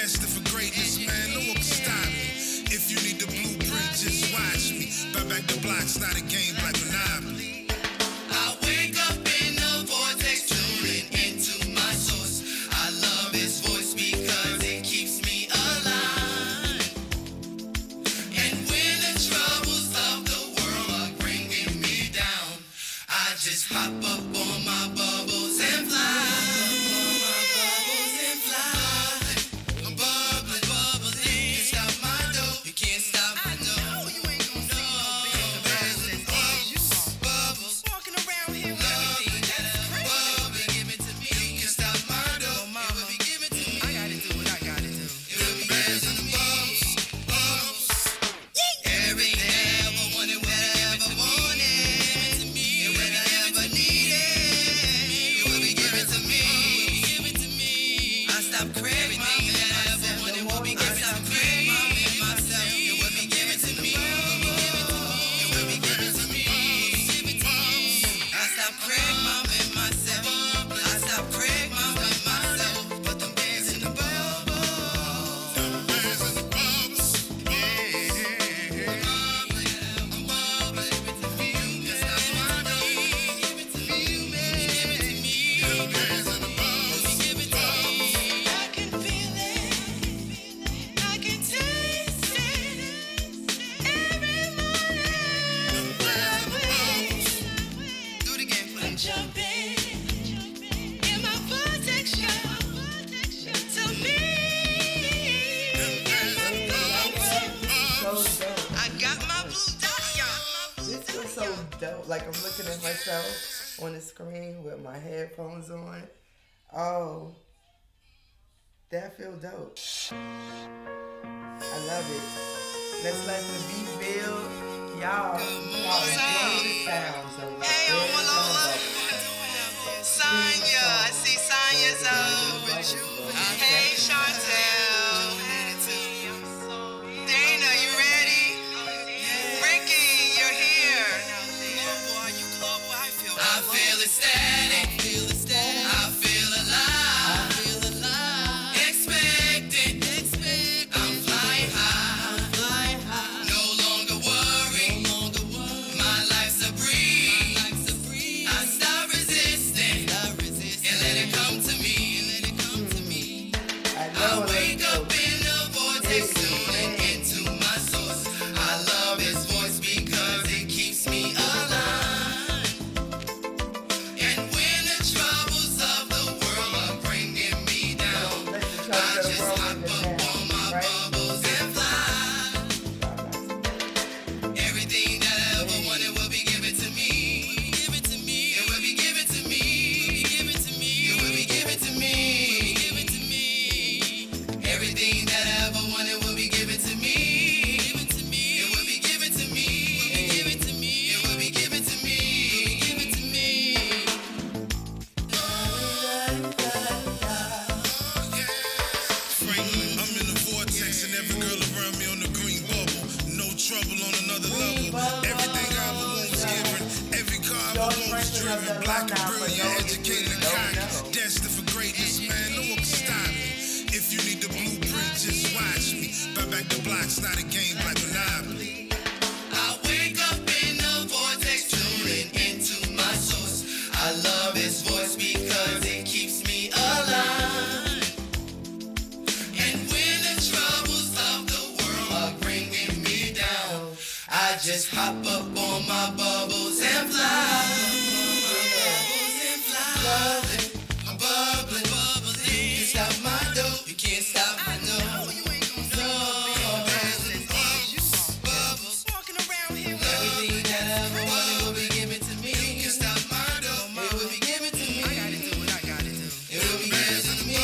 Destined for greatness, man, no one can stop me. If you need the blueprint, just watch me. Buy back the blocks, not a game like Monopoly. I wake up in the vortex, tuning into my source. I love his voice because it keeps me alive. And when the troubles of the world are bringing me down, I just hop up on my bubbles and fly. Like I'm looking at myself on the screen with my headphones on. Oh, that feel dope. I love it. Let's let the beat build. Y'all enjoy the sounds of it. Hey, Omalola. Sonya, I see Sonya's up. Hey, Chantel. Dana, you ready? Ricky, you're here. I feel ecstatic. I feel alive. Expecting. I'm flying high. No longer worrying. My life's a breeze. I stop resisting and let it come to me. I wake up in the vortex, tuning into my source. I love his voice because it keeps me alive. Black and brilliant, educated and cocky. Destined for greatness, man, no one can stop me. If you need the blueprint, just watch me. Buy back the blocks, not a game like Monopoly. I wake up in the vortex, tuning into my source. I love his voice because it keeps me alive. And when the troubles of the world are bringing me down, I just hop up on my bubbles and fly. I'm bubbling, you can't stop my dough, you can't stop my dough. Bubbles, everything that I ever wanted will be given to me. You can stop my dough, it will be given to me. It will be given to me.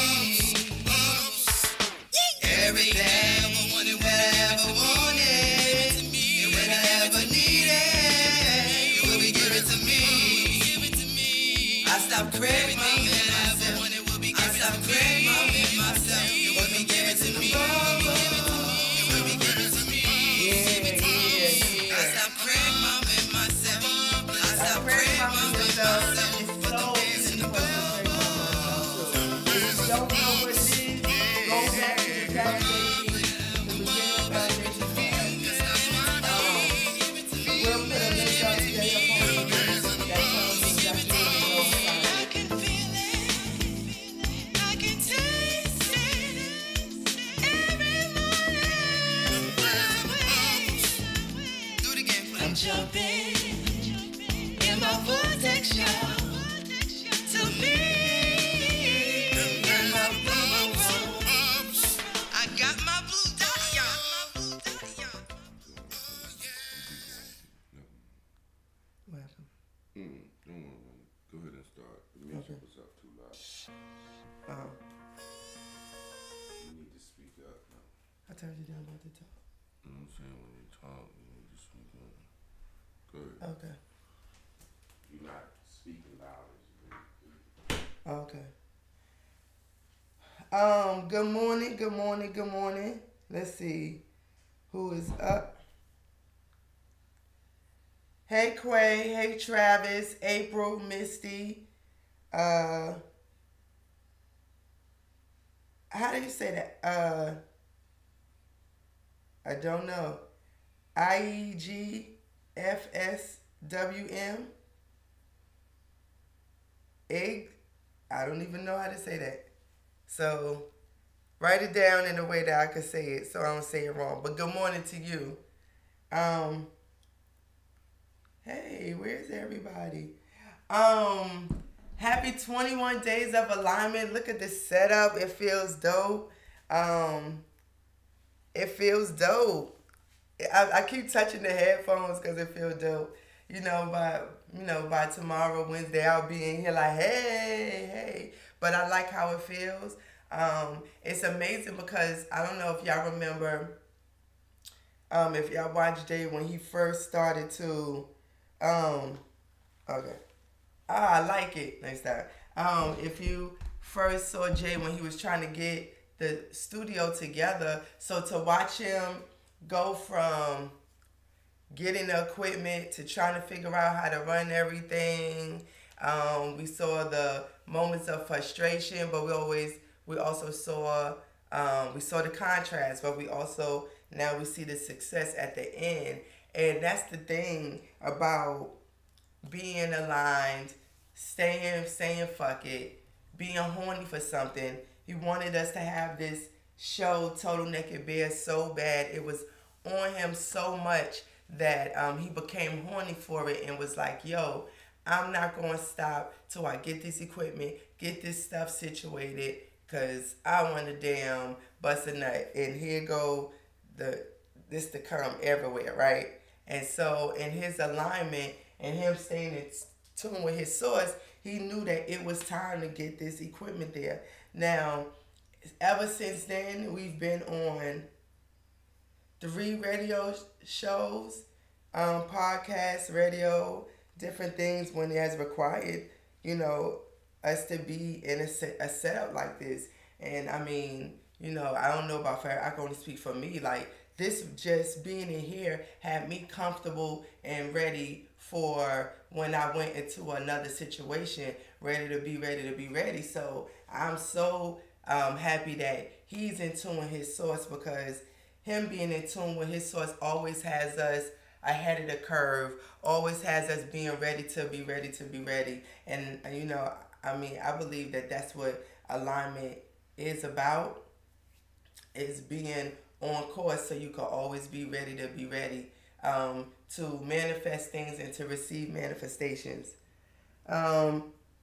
Everything that I ever wanted, what I ever wanted, and when I ever needed, it will be given to me. I stop craving. Don't know what it is, go back to the jump in my vortex show to be in my bubbles. I got my blue dot, y'all. What happened? Go ahead and start. The music was up too loud. You need to speak up now. I told you that I'm about to talk. You know what I'm saying? When you talk, you need to speak up. Good. Okay. You're not speaking loud as you Okay. Good morning. Let's see who is up. Hey Quay, hey Travis, April, Misty. How do you say that? I don't know. IEGFSWM. Egg. I don't even know how to say that. So write it down in a way that I could say it so I don't say it wrong. But good morning to you. Hey, where's everybody? Happy 21 days of alignment. Look at this setup. It feels dope. It feels dope. I keep touching the headphones because it feels dope. By tomorrow, Wednesday, I'll be in here like, hey. But I like how it feels. It's amazing because I don't know if y'all remember, if y'all watched Jay when he first started to, okay. I like it. Next time. If you first saw Jay when he was trying to get the studio together, so to watch him go from getting the equipment to trying to figure out how to run everything, we saw the moments of frustration, but we also saw the contrast, but now we see the success at the end. And that's the thing about being aligned, saying fuck it, being horny for something. He wanted us to have this show, Total Naked Bear, so bad. It was on him so much that he became horny for it and was like, yo, I'm not going to stop till I get this equipment, get this stuff situated, because I want to damn bust a nut. And here go this to come everywhere, right? And so in his alignment and him staying in tune with his source, he knew that it was time to get this equipment there. Now, ever since then, we've been on 3 radio shows, podcasts, radio, different things when it has required, us to be in a setup like this. And I mean, I don't know about Farrah. I can only speak for me. Like, this just being in here had me comfortable and ready for when I went into another situation, ready to be ready. So I'm so happy that he's in tune with his source, because him being in tune with his source always has us ahead of the curve, always has us being ready to be ready. And, I believe that that's what alignment is about, is being on course so you can always be ready to manifest things and to receive manifestations.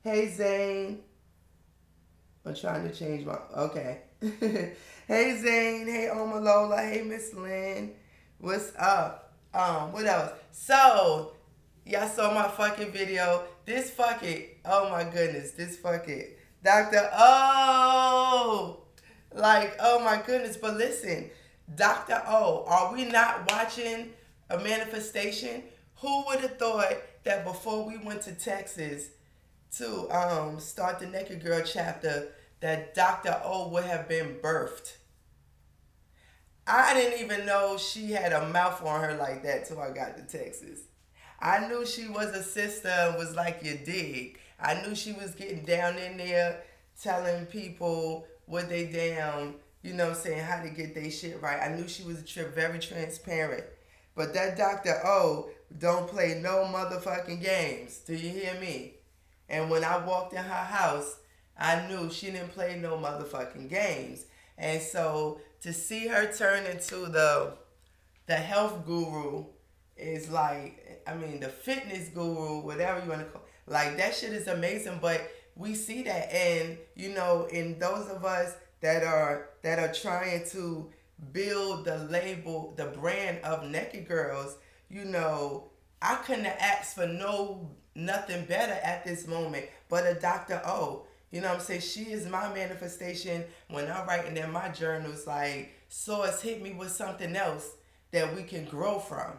Hey Zane, I'm trying to change my, okay. Hey Zane, hey Omalola, hey Miss Lynn, what's up? What else? So, y'all saw my fucking video. This fucking, oh my goodness, this fucking Dr. O. Like, oh my goodness. But listen, Dr. O, are we not watching a manifestation? Who would have thought that before we went to Texas to start the Naked Girl chapter, that Dr. O would have been birthed? I didn't even know she had a mouth on her like that till I got to Texas. I knew she was a sister, was like, you dig. I knew she was getting down in there, telling people what they damn, saying how to get their shit right. I knew she was very transparent. But that Dr. O don't play no motherfucking games. Do you hear me? And when I walked in her house, I knew she didn't play no motherfucking games. And so to see her turn into the health guru is like, I mean, the fitness guru, whatever you want to call, like that shit is amazing. But we see that, and you know, in those of us that are trying to build the label, the brand of Naked Girls, you know, I couldn't have asked for nothing better at this moment but a Dr. O. You know what I'm saying? She is my manifestation. When I'm writing in my journals, like, Source hit me with something else that we can grow from.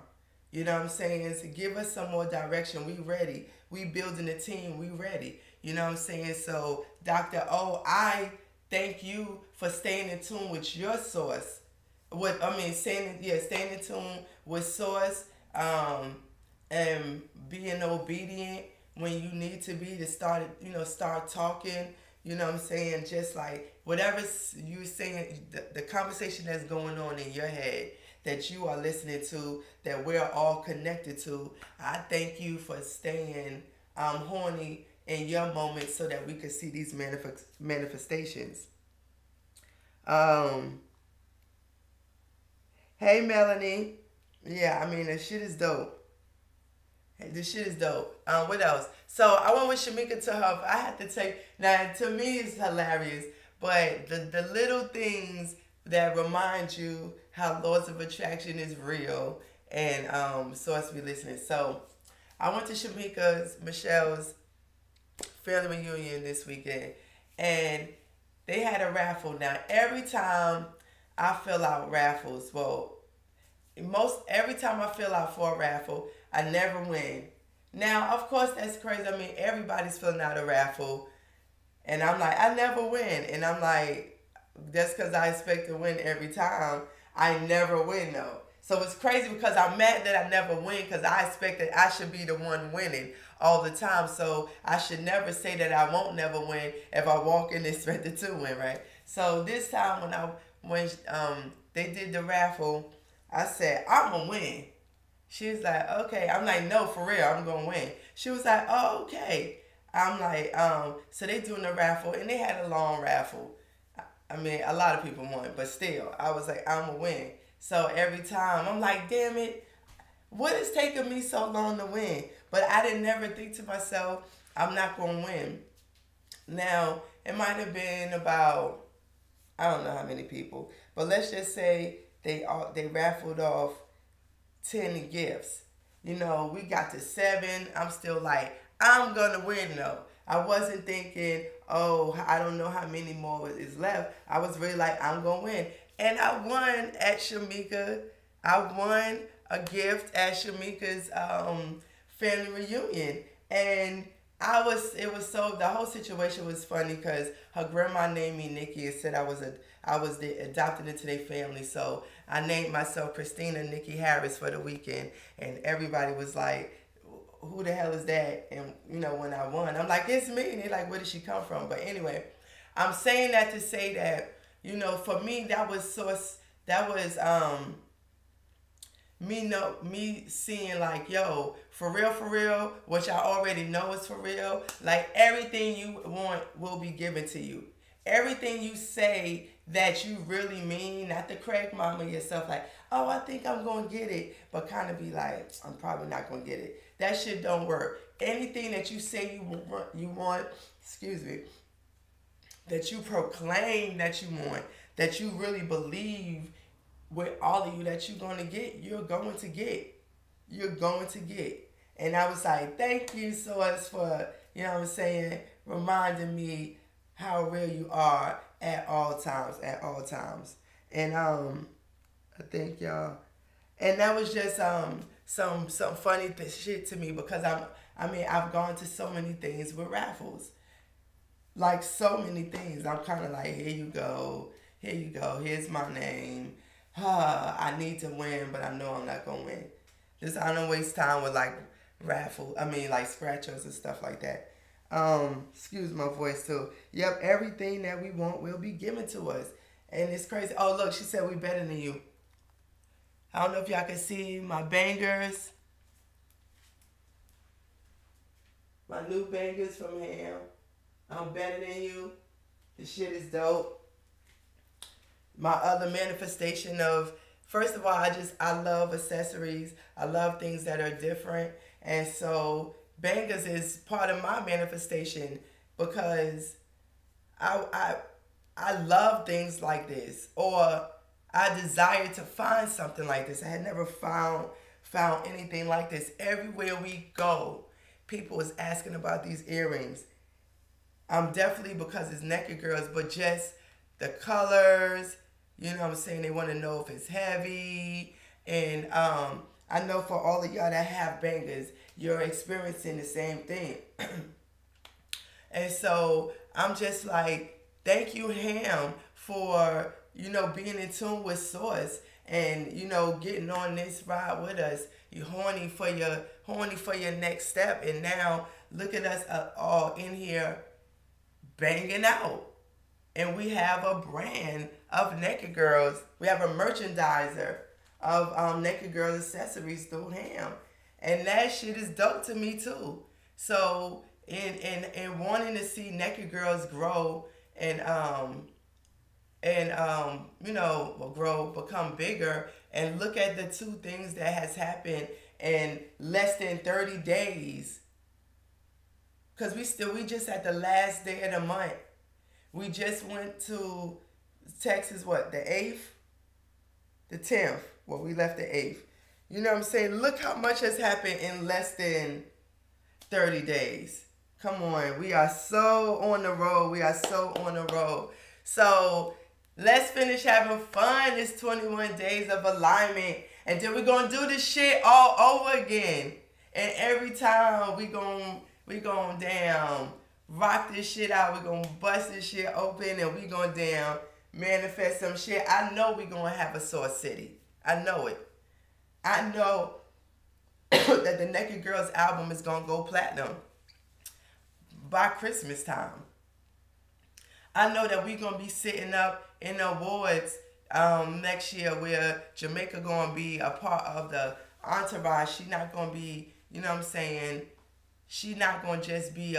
You know what I'm saying? To give us some more direction. We ready. We building a team. We ready. You know what I'm saying? So, Dr. O, I thank you for staying in tune with your source. Staying in tune with Source, and being obedient when you need to be, to start talking. You know what I'm saying? Just like whatever you're saying, the conversation that's going on in your head that you are listening to, that we're all connected to. I thank you for staying horny in your moment so that we can see these manifestations. Hey, Melanie. Yeah, I mean, the shit is dope. This shit is dope. What else? So I went with Shamika to her. I had to take, now to me it's hilarious, but the little things that remind you how laws of attraction is real, and Source be listening. So I went to Michelle's family reunion this weekend, and they had a raffle. Now every time I fill out raffles, every time I fill out for a raffle, I never win. Now, of course, that's crazy. I mean, everybody's filling out a raffle, and I'm like, I never win. And I'm like, that's because I expect to win every time. I never win, though. So it's crazy because I'm mad that I never win, because I expect that I should be the one winning all the time. So I should never say that I won't never win if I walk in expected to win, right? So this time when they did the raffle, I said, I'm going to win. She was like, okay. I'm like, no, for real, I'm going to win. She was like, oh, okay. I'm like, so they doing the raffle, and they had a long raffle. I mean, a lot of people won, but still, I was like, I'm going to win. So every time, I'm like, damn it, what is taking me so long to win? But I didn't never think to myself, I'm not going to win. Now, it might have been about, I don't know how many people, but let's just say they raffled off 10 gifts. You know, we got to 7. I'm still like, I'm going to win though. I wasn't thinking, oh, I don't know how many more is left. I was really like, I'm going to win. And I won at Shamika. I won a gift at Shamika's family reunion. And the whole situation was funny because her grandma named me Nikki and said I was adopted into their family. So I named myself Christina Nikki Harris for the weekend, and everybody was like, who the hell is that? And you know, when I won, I'm like, it's me. And they're like, where did she come from? But anyway, I'm saying that to say that, you know, for me, that was me seeing like, yo, for real, which I already know is for real. Like, everything you want will be given to you. Everything you say that you really mean, not to crack mama yourself like, oh, I think I'm going to get it, but kind of be like, I'm probably not going to get it. That shit don't work. Anything that you say you want, that you proclaim that you want, that you really believe with all of you that you're going to get, you're going to get. You're going to get. And I was like, thank you so much for, you know what I'm saying, reminding me how real you are at all times. And I think y'all, and that was just some funny shit to me, because I've gone to so many things with raffles. Like, so many things. I'm kind of like, here you go, here's my name. I need to win, but I know I'm not going to win. I don't waste time with like like scratchers and stuff like that. Excuse my voice too. Yep, everything that we want will be given to us. And it's crazy. Oh, look, she said we better than you. I don't know if y'all can see my bangers. My new bangers from him. I'm better than you. The shit is dope. My other manifestation of first of all, I love accessories. I love things that are different. And so bangers is part of my manifestation because I love things like this, or I desire to find something like this. I had never found anything like this. Everywhere we go, people is asking about these earrings. Definitely because it's Naked Girls, but just the colors, you know what I'm saying? They want to know if it's heavy. And I know for all of y'all that have bangers, you're experiencing the same thing. And so I'm just like, thank you, Ham, for, you know, being in tune with Source and, you know, getting on this ride with us. You horny for your next step. And now look at us all in here banging out. And we have a brand of Naked Girls. We have a merchandiser of Naked Girl accessories through Ham. And that shit is dope to me too. So in wanting to see Naked Girls grow and you know, grow, become bigger, and look at the two things that has happened in less than 30 days. Cause we just at the last day of the month. We just went to Texas, what, the 8th? The 10th. Well, we left the 8th. You know what I'm saying? Look how much has happened in less than 30 days. Come on. We are so on the road. We are so on the road. So let's finish having fun. It's 21 days of alignment. And then we're going to do this shit all over again. And every time we going down, rock this shit out. We're going to bust this shit open and we going down, manifest some shit. I know we're going to have a Source City. I know it. I know that the Naked Girls album is going to go platinum by Christmas time. I know that we're going to be sitting up in the awards next year where Jamaica going to be a part of the entourage. She not going to be, you know what I'm saying, she not going to just be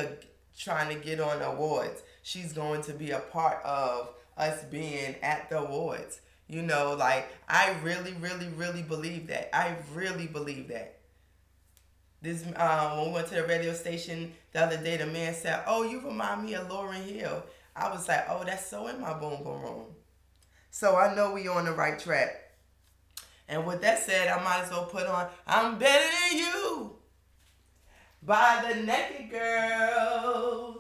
trying to get on the awards. She's going to be a part of us being at the awards. You know, like, I really, really, really believe that. I really believe that. This when we went to the radio station the other day, the man said, "Oh, you remind me of Lauryn Hill." I was like, "Oh, that's so in my boom boom room." So I know we on the right track. And with that said, I might as well put on "I'm Better Than You" by the Naked Girls.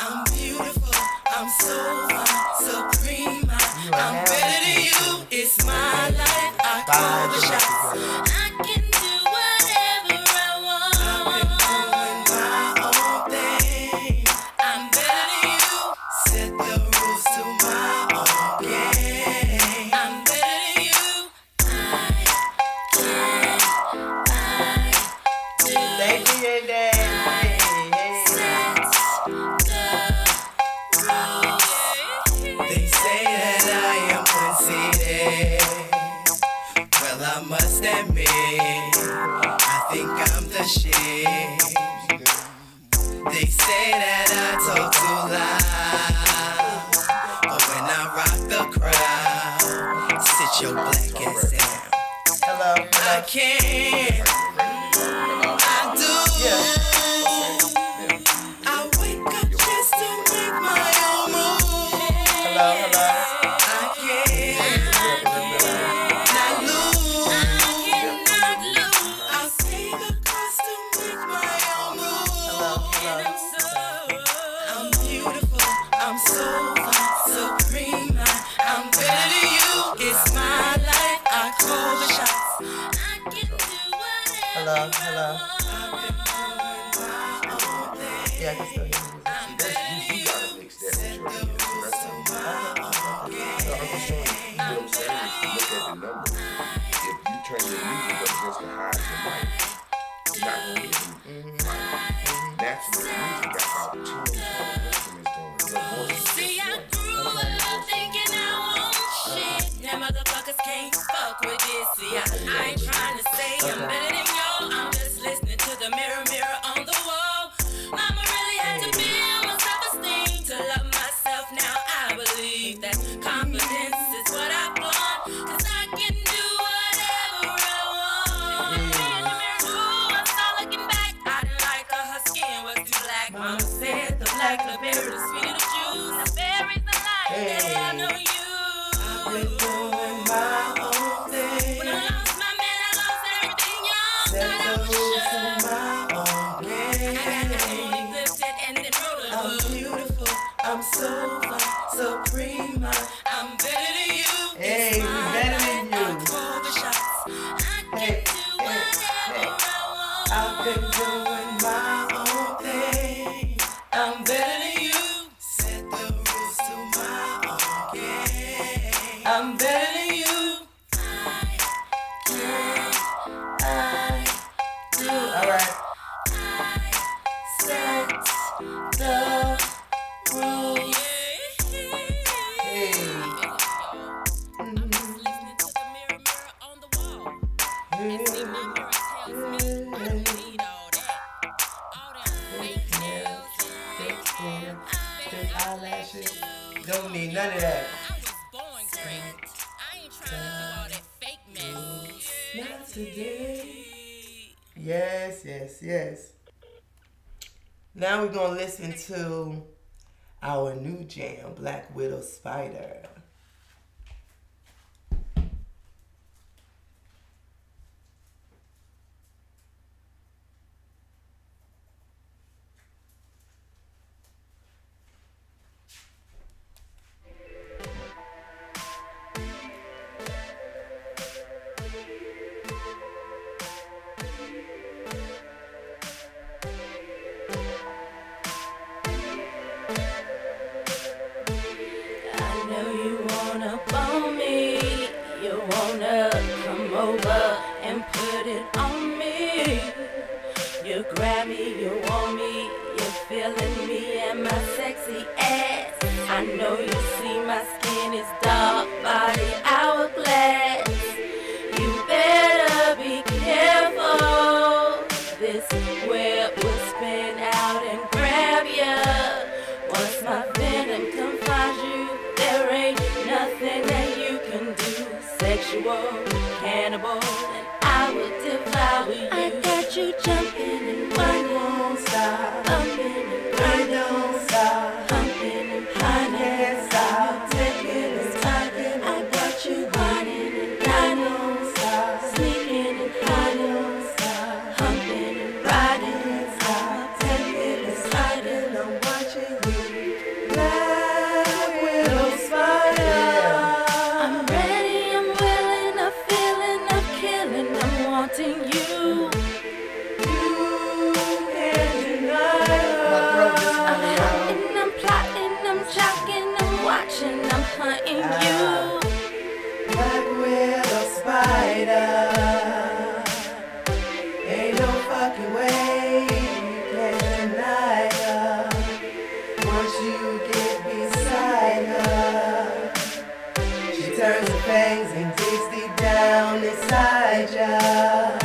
I'm beautiful, I'm so fine, supreme. I'm better than you. It's my life. I call the shots. I can do whatever I want. I've been doing my own thing. I'm better than you. Set the rules to my own game. I'm better than you. I do. Thank you, Dad. They say that I am conceited. Well, I must admit, I think I'm the shit. They say that I talk too loud, but when I rock the crowd, sit your black ass down. Hello. I can't, I do. Yeah. I wake up just to make my own move. Hello. I can't not lose. I stay the course to make my own move. I'm beautiful. I'm so fine, supreme. I'm better than you. It's my life. I call the shots. I can do whatever. Hello. Yeah, I can still hear you. You gotta mix that with your ears. That's how you so I'm just showing you, you know what I'm saying? If you look at the numbers, if you turn your music up just to hide your mic, you're not gonna get it. Natural music, that's how the tunes and the instruments going. Your voice is See, I just grew up thinking I want shit. Now motherfuckers can't fuck I ain't trying to say I'm better than y'all. I'm just listening to the mirror, mirror on the wall. Mama really had to build my self-esteem to love myself. Now I believe that confidence is what I want, 'cause I can do whatever I want. In the mirror, ooh, I saw looking back. I didn't like her skin was too black. Mama said the black berry, the sweeter the juice. The berries the light that I know you. I've been doing my own thing. When I lost my man, I lost everything, y'all. Set Thought I the was rules to sure. my own game. Lifted and then rolled it I'm up. beautiful, I'm so fine, supreme. I'm better than you. Hey, we better than you. I call the shots. I Hey, can do whatever I want. I've been doing my own thing. I'm better than you. Set the rules to my own game. I'm better than you. I do. All right. Set the rules. Hey. I'm just listening to the mirror, mirror on the wall. And see, my mirror tells me I don't need all that. All that fake nails, Fake eyelashes. Don't need none of that. I was born great. I ain't trying to do all that fake mess. Not today. Yes, yes, yes. Now we're going to listen to our new jam, Black Widow Spider. I know you wanna bone me. You wanna come over and put it on me. You grab me, you want me, you're feeling me and my sexy ass. I know you see my skin is dark, body hourglass. You better be careful. This web will spin out and grab ya. Once my venom confines you, there ain't nothing that you can do. Sexual cannibal, and I will devour you. I got you jumping and whining, Won't stop. bumping and I grinding, don't stop. humping and I pining. can't stop. Taking and talking. I got you whining and I dining, don't stop. sneaking and I hiding, don't stop. humping and riding. Stop. Taking and sliding. I'm watching you. Black Widow Spider. I'm ready, I'm willing, I'm feeling, I'm killing, I'm wanting you. You can't deny I'm her. hunting, I'm plotting, I'm jocking, I'm watching, I'm hunting you. Black Widow Spider. Ain't no fucking way you can deny her. Once you get beside her, she turns her fangs and digs deep down inside ya.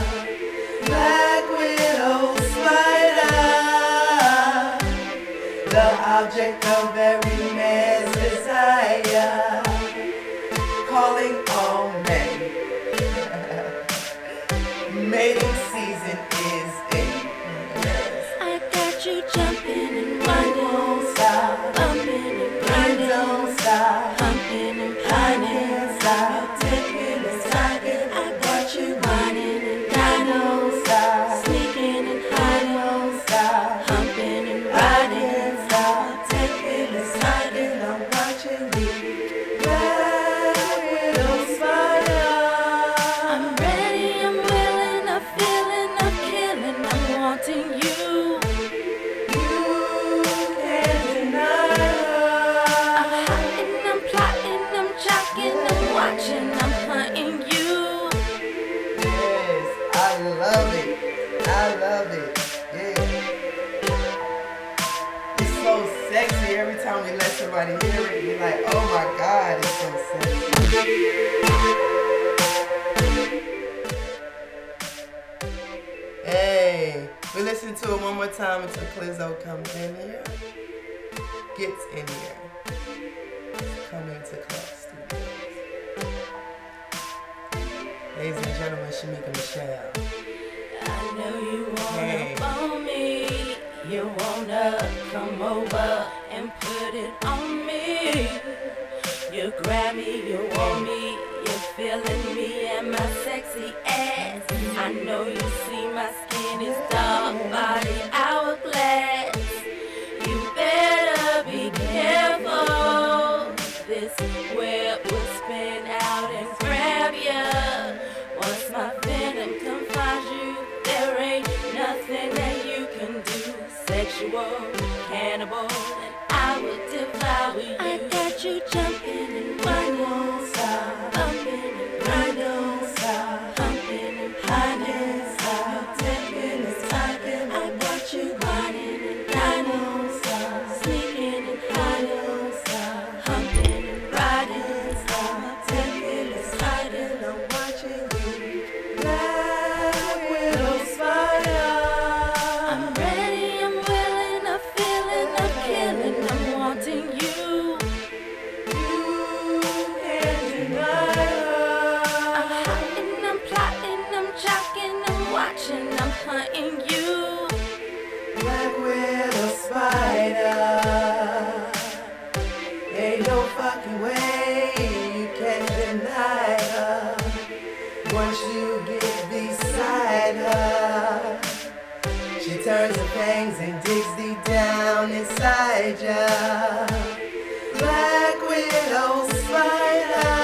Black Widow Spider, the object of every man's desire, calling all men. Mating season is in. I got you jumping and winding, Won't stop. bumping and I grinding, don't stop. humping and I pining. can't stop. Taking and talking. I got you whining and I dining, don't stop. sneaking and I hiding, don't stop. humping and I riding. can't stop. Taking and sliding. I'm watching you. Black Widow Spider. I'm ready, I'm willing, I'm feeling, I'm killing, I'm wanting you. You can't deny I'm her. hunting, I'm plotting, I'm jocking, I'm watching, I'm hunting you. Yes, I love it. I love it. Yeah. It's so sexy every time we let somebody hear it. You're like, oh my God, it's so sexy. listen to it one more time until Clizzo comes in here. Gets in here. Come into Club Studios. Ladies and gentlemen, Shamika Michelle. I know you wanna phone me. You wanna come over and put it on me. You grab me, you want me, you're feeling me and my sexy ass. I know you see my skin is dark, body hourglass. You better be careful. This web will spin out and grab ya. Once my venom confines you, there ain't nothing that you can do. Sexual cannibal, and I will devour you. I got you jumping and grinding, bumping and grinding, humping and grinding, tapping and talking. I got you grinding and grinding, sneaking and hiding, humping and riding, tapping and sliding. I'm watching you, Black Widow Spider. I'm ready, I'm willing, I'm feeling, I'm killing, I'm wanting you. You can't deny her. I'm hiding, I'm plotting, I'm jocking, I'm watching, I'm hunting you. Black Widow Spider. Ain't no fucking way you can deny her. Once you get beside her, she turns the fangs and digs deep down inside ya. Black Widow Spider,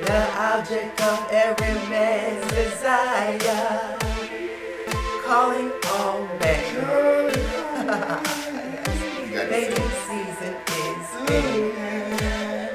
the object of every man's desire, calling all men. Mating season is in.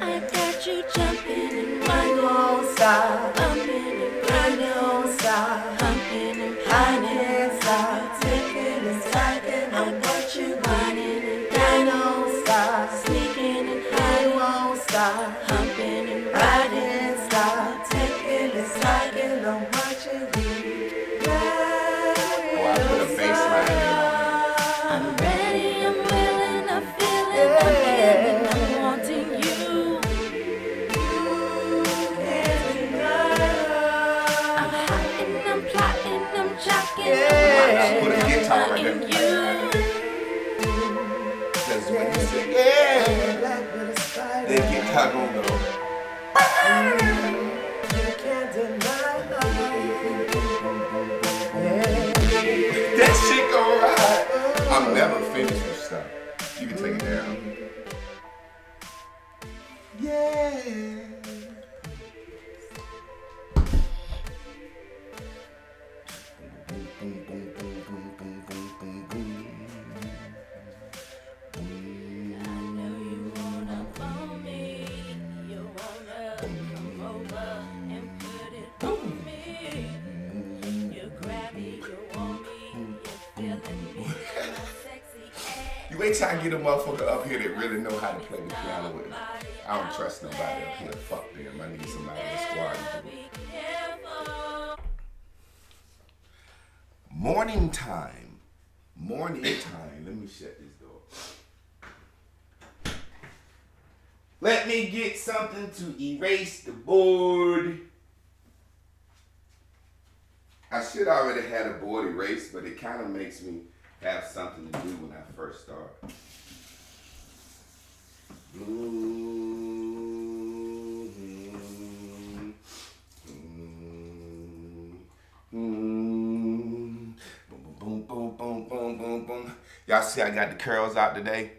I got you jumping and I grinding, won't stop. bumping and I grinding, don't stop. humping and I grinding. can't stop. Taking and talking. I got you Grinding and I don't stop. sneaking and I hiding, won't stop. humping and I riding. can't stop. Taking and talking. I'm watching you. Oh, I put a bass line in. I'm ready, I'm willing, I'm feeling, I'm giving, I'm wanting you. I'm hiding, I'm plotting, I'm jocking, I'm Put a watching, guitar I'm right hunting there. you. That's when you say, Yeah. Black Widow Spider. they get tug on though. You can't deny her. Yeah. That shit gon' ride. I'm never finished with stuff. You can take it down. Yeah. I know you wanna phone me, you wanna come over and put it on me. You grab me, you want me, you're feeling me, my sexy ass. You wait till I get a motherfucker up here that really know how to play the piano with me. I don't trust nobody up here. Fuck them. I need somebody in the squad to do it. Be careful. Morning time. Morning time. Let me shut this door. Let me get something to erase the board. I should already had a board erased, but it kind of makes me have something to do when I first start. Boom, boom, boom, boom, boom, boom, boom. Y'all see I got the curls out today?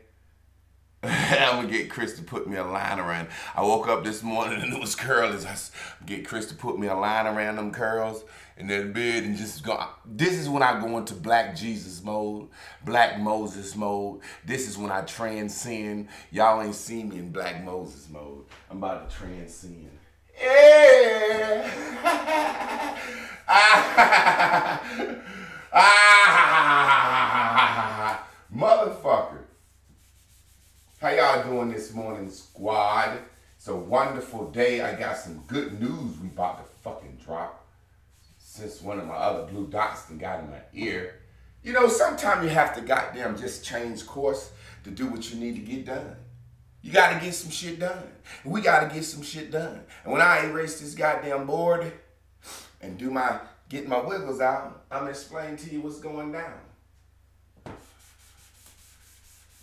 I'm gonna get Chris to put me a line around. I woke up this morning and it was curly. I get Chris to put me a line around them curls in that bed and just go. This is when I go into Black Jesus mode, Black Moses mode. This is when I transcend. Y'all ain't seen me in Black Moses mode. I'm about to transcend. Yeah. Motherfucker. How y'all doing this morning, squad? It's a wonderful day. I got some good news we about to fucking drop. since one of my other blue dots that got in my ear. You know, sometimes you have to goddamn just change course to do what you need to get done. You got to get some shit done. And we got to get some shit done. And when I erase this goddamn board and get my wiggles out, I'm explaining to you what's going down.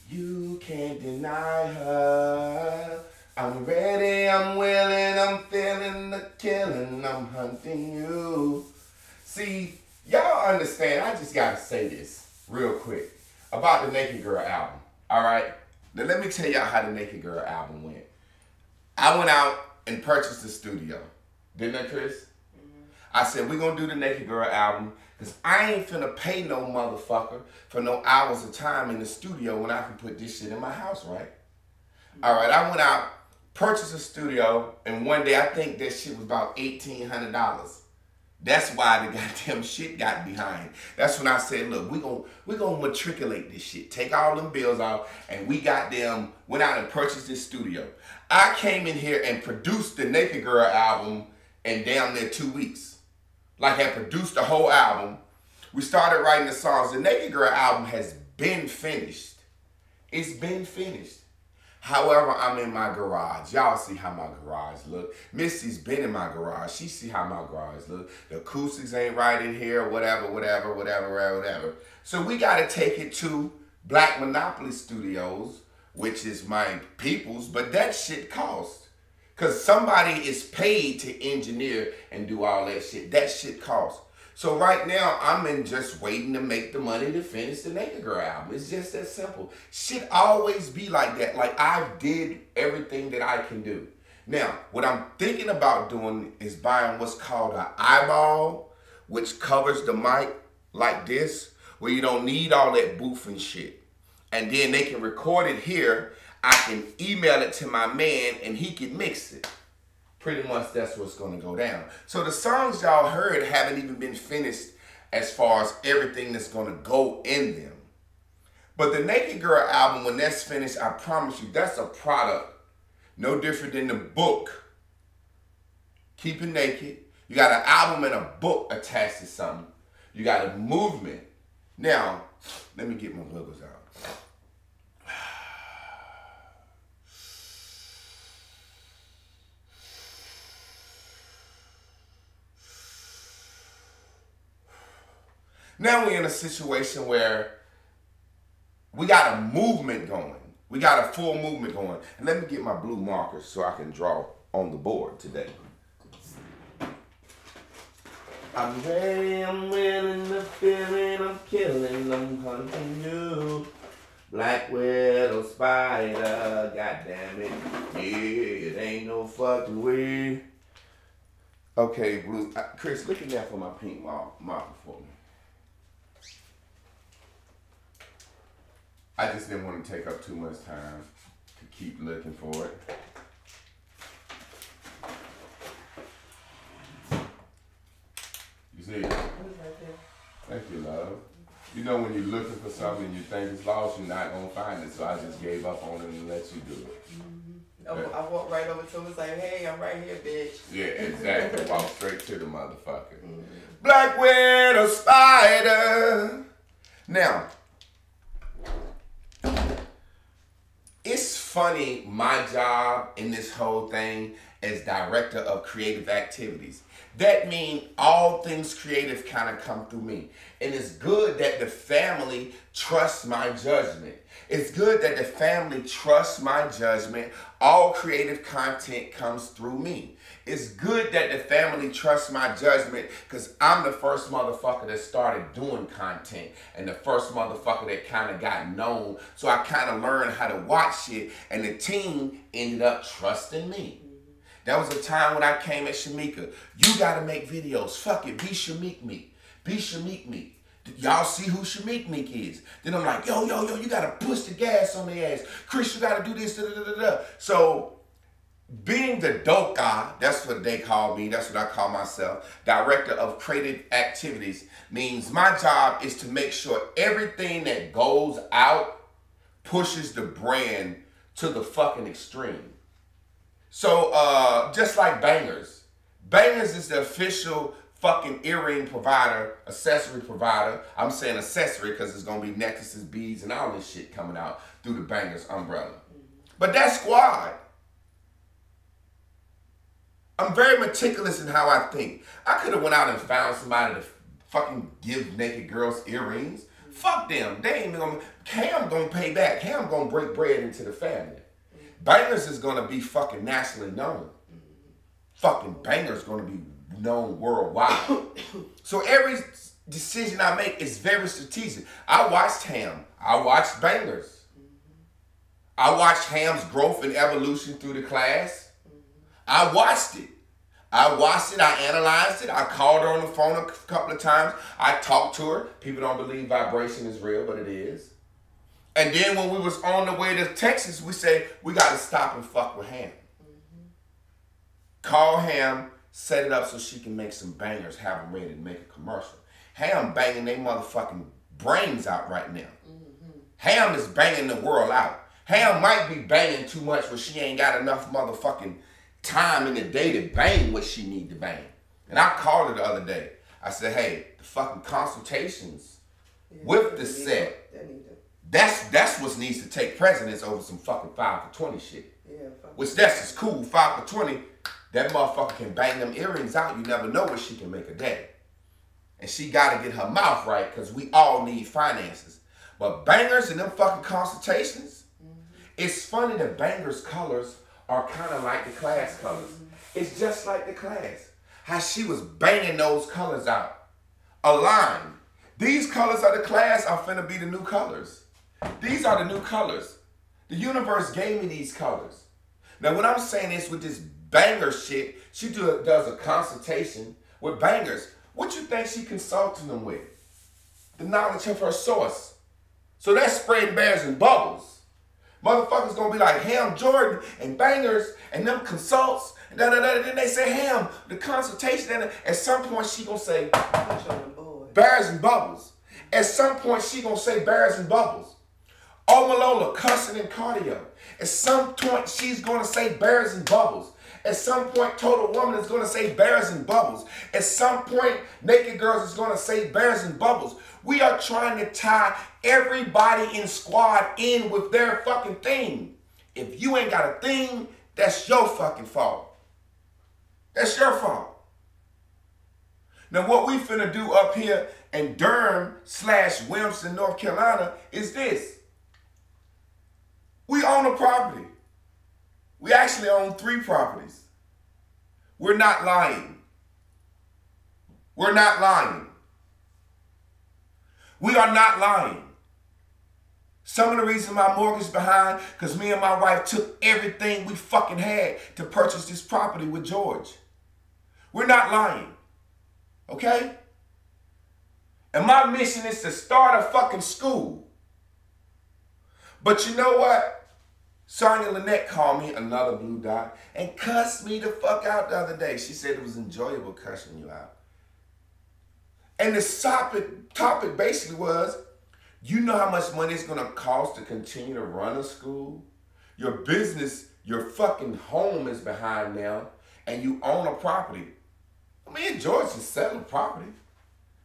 You can't deny her. I'm ready, I'm willing, I'm feeling the killing, I'm hunting you. See, y'all understand, I just gotta say this real quick about the Naked Girl album, all right? Now let me tell y'all how the Naked Girl album went. I went out and purchased the studio, didn't I, Chris? Mm-hmm. I said, we're gonna do the Naked Girl album because I ain't finna pay no motherfucker for no hours of time in the studio when I can put this shit in my house, right? Mm-hmm. All right, I went out, purchased a studio, and one day I think that shit was about $1,800. That's why the goddamn shit got behind. That's when I said, look, we gonna matriculate this shit. Take all them bills out, and we goddamn went out and purchased this studio. I came in here and produced the Naked Girl album in damn near 2 weeks. Like I produced the whole album. We started writing the songs. The Naked Girl album has been finished. It's been finished. However, I'm in my garage. Y'all see how my garage look. Missy's been in my garage. She see how my garage look. The acoustics ain't right in here, whatever. So we got to take it to Black Monopoly Studios, which is my people's, but that shit costs. Because somebody is paid to engineer and do all that shit. That shit costs. So right now, I'm just waiting to make the money to finish the Naked Girl album. It's just that simple. Shit always be like that. Like, I did everything that I can do. Now, what I'm thinking about doing is buying what's called an eyeball, which covers the mic like this, where you don't need all that booth and shit. And then they can record it here. I can email it to my man, and he can mix it. Pretty much that's what's going to go down. So the songs y'all heard haven't even been finished as far as everything that's going to go in them. But the Naked Girl album, when that's finished, I promise you, that's a product no different than the book. Keep It Naked. You got an album and a book attached to something. You got a movement. Now, let me get my wiggles out. Now we're in a situation where we got a movement going. We got a full movement going. And let me get my blue markers so I can draw on the board today. I'm ready, I'm willing, I'm feeling, I'm killing, I'm hunting you. Black widow spider, goddamn it. Yeah, it ain't no fucking way. Okay, blue. Chris, look in there for my pink marker for me. I just didn't want to take up too much time to keep looking for it. You see it? Thank you, love. You know when you're looking for something and you think it's lost, you're not going to find it, so I just gave up on it and let you do it. Mm-hmm. I walked right over to him and was like, hey, I'm right here, bitch. Yeah, exactly. Walk straight to the motherfucker. Mm-hmm. Black widow spider. Now, it's funny, my job in this whole thing as director of creative activities. That means all things creative kind of come through me. And it's good that the family trusts my judgment. It's good that the family trusts my judgment. All creative content comes through me. It's good that the family trusts my judgment because I'm the first motherfucker that started doing content and the first motherfucker that kind of got known. So I kind of learned how to watch shit and the team ended up trusting me. That was a time when I came at Shamika. You got to make videos. Fuck it. Be Shamik Meek. Be Shamik Meek. Y'all see who Shamik Meek is. Then I'm like, yo, you got to push the gas on the ass. Chris, you got to do this, So being the dope guy, that's what they call me, that's what I call myself, director of creative activities, means my job is to make sure everything that goes out pushes the brand to the fucking extreme. So just like Bangers. Bangers is the official fucking earring provider, accessory provider. I'm saying accessory because it's going to be necklaces, beads, and all this shit coming out through the Bangers umbrella. But that squad, I'm very meticulous in how I think. I could have went out and found somebody to fucking give naked girls earrings. Fuck them. They ain't gonna. Cam gonna pay back. Cam gonna break bread into the family. Bangers is gonna be fucking nationally known. Fucking Bangers gonna be known worldwide. So every decision I make is very strategic. I watched Ham. I watched Bangers. I watched Ham's growth and evolution through the class. I watched it. I analyzed it. I called her on the phone a couple of times. I talked to her. People don't believe vibration is real, but it is. And then when we was on the way to Texas, we said, we got to stop and fuck with Ham. Call Ham, set it up so she can make some bangers, have them ready to make a commercial. Ham banging their motherfucking brains out right now. Ham is banging the world out. Ham might be banging too much where she ain't got enough motherfucking time in the day to bang what she need to bang. And I called her the other day. I said, hey, the fucking consultations with the set, that's what needs to take precedence over some fucking 5 for 20 shit. Which that's just cool, 5 for 20. That motherfucker can bang them earrings out. You never know what she can make a day. And she got to get her mouth right because we all need finances. But Bangers and them fucking consultations, it's funny that Bangers colors are kind of like the class colors. It's just like the class. How she was banging those colors out. Aligned. These colors are the class are finna be the new colors. These are the new colors. The universe gave me these colors. Now what I'm saying is with this Banger shit, she does a consultation with Bangers. What you think she consulting them with? The knowledge of her source. So that's spreading bears and bubbles. Motherfuckers gonna be like Ham Jordan and Bangers and them consults and then they say Ham, the consultation, and at some point she gonna say bears and bubbles. At some point she gonna say bears and bubbles. Omalola cussing and cardio. At some point she's gonna say bears and bubbles. At some point Total Woman is gonna say bears and bubbles. At some point Naked Girls is gonna say bears and bubbles. We are trying to tie everybody in squad in with their fucking thing. If you ain't got a thing, that's your fucking fault. That's your fault. Now what we finna do up here in Durham/Wilmington, North Carolina is this. We own a property. We actually own 3 properties. We're not lying. We're not lying. We are not lying. Some of the reason my mortgage is behind, because me and my wife took everything we fucking had to purchase this property with George. We're not lying. Okay? And my mission is to start a fucking school. But you know what? Sonia Lynette called me, another blue dot, and cussed me the fuck out the other day. She said it was enjoyable cussing you out. And the topic basically was, you know how much money it's gonna cost to continue to run a school? Your business, your fucking home is behind now, and you own a property. I mean, George is selling property.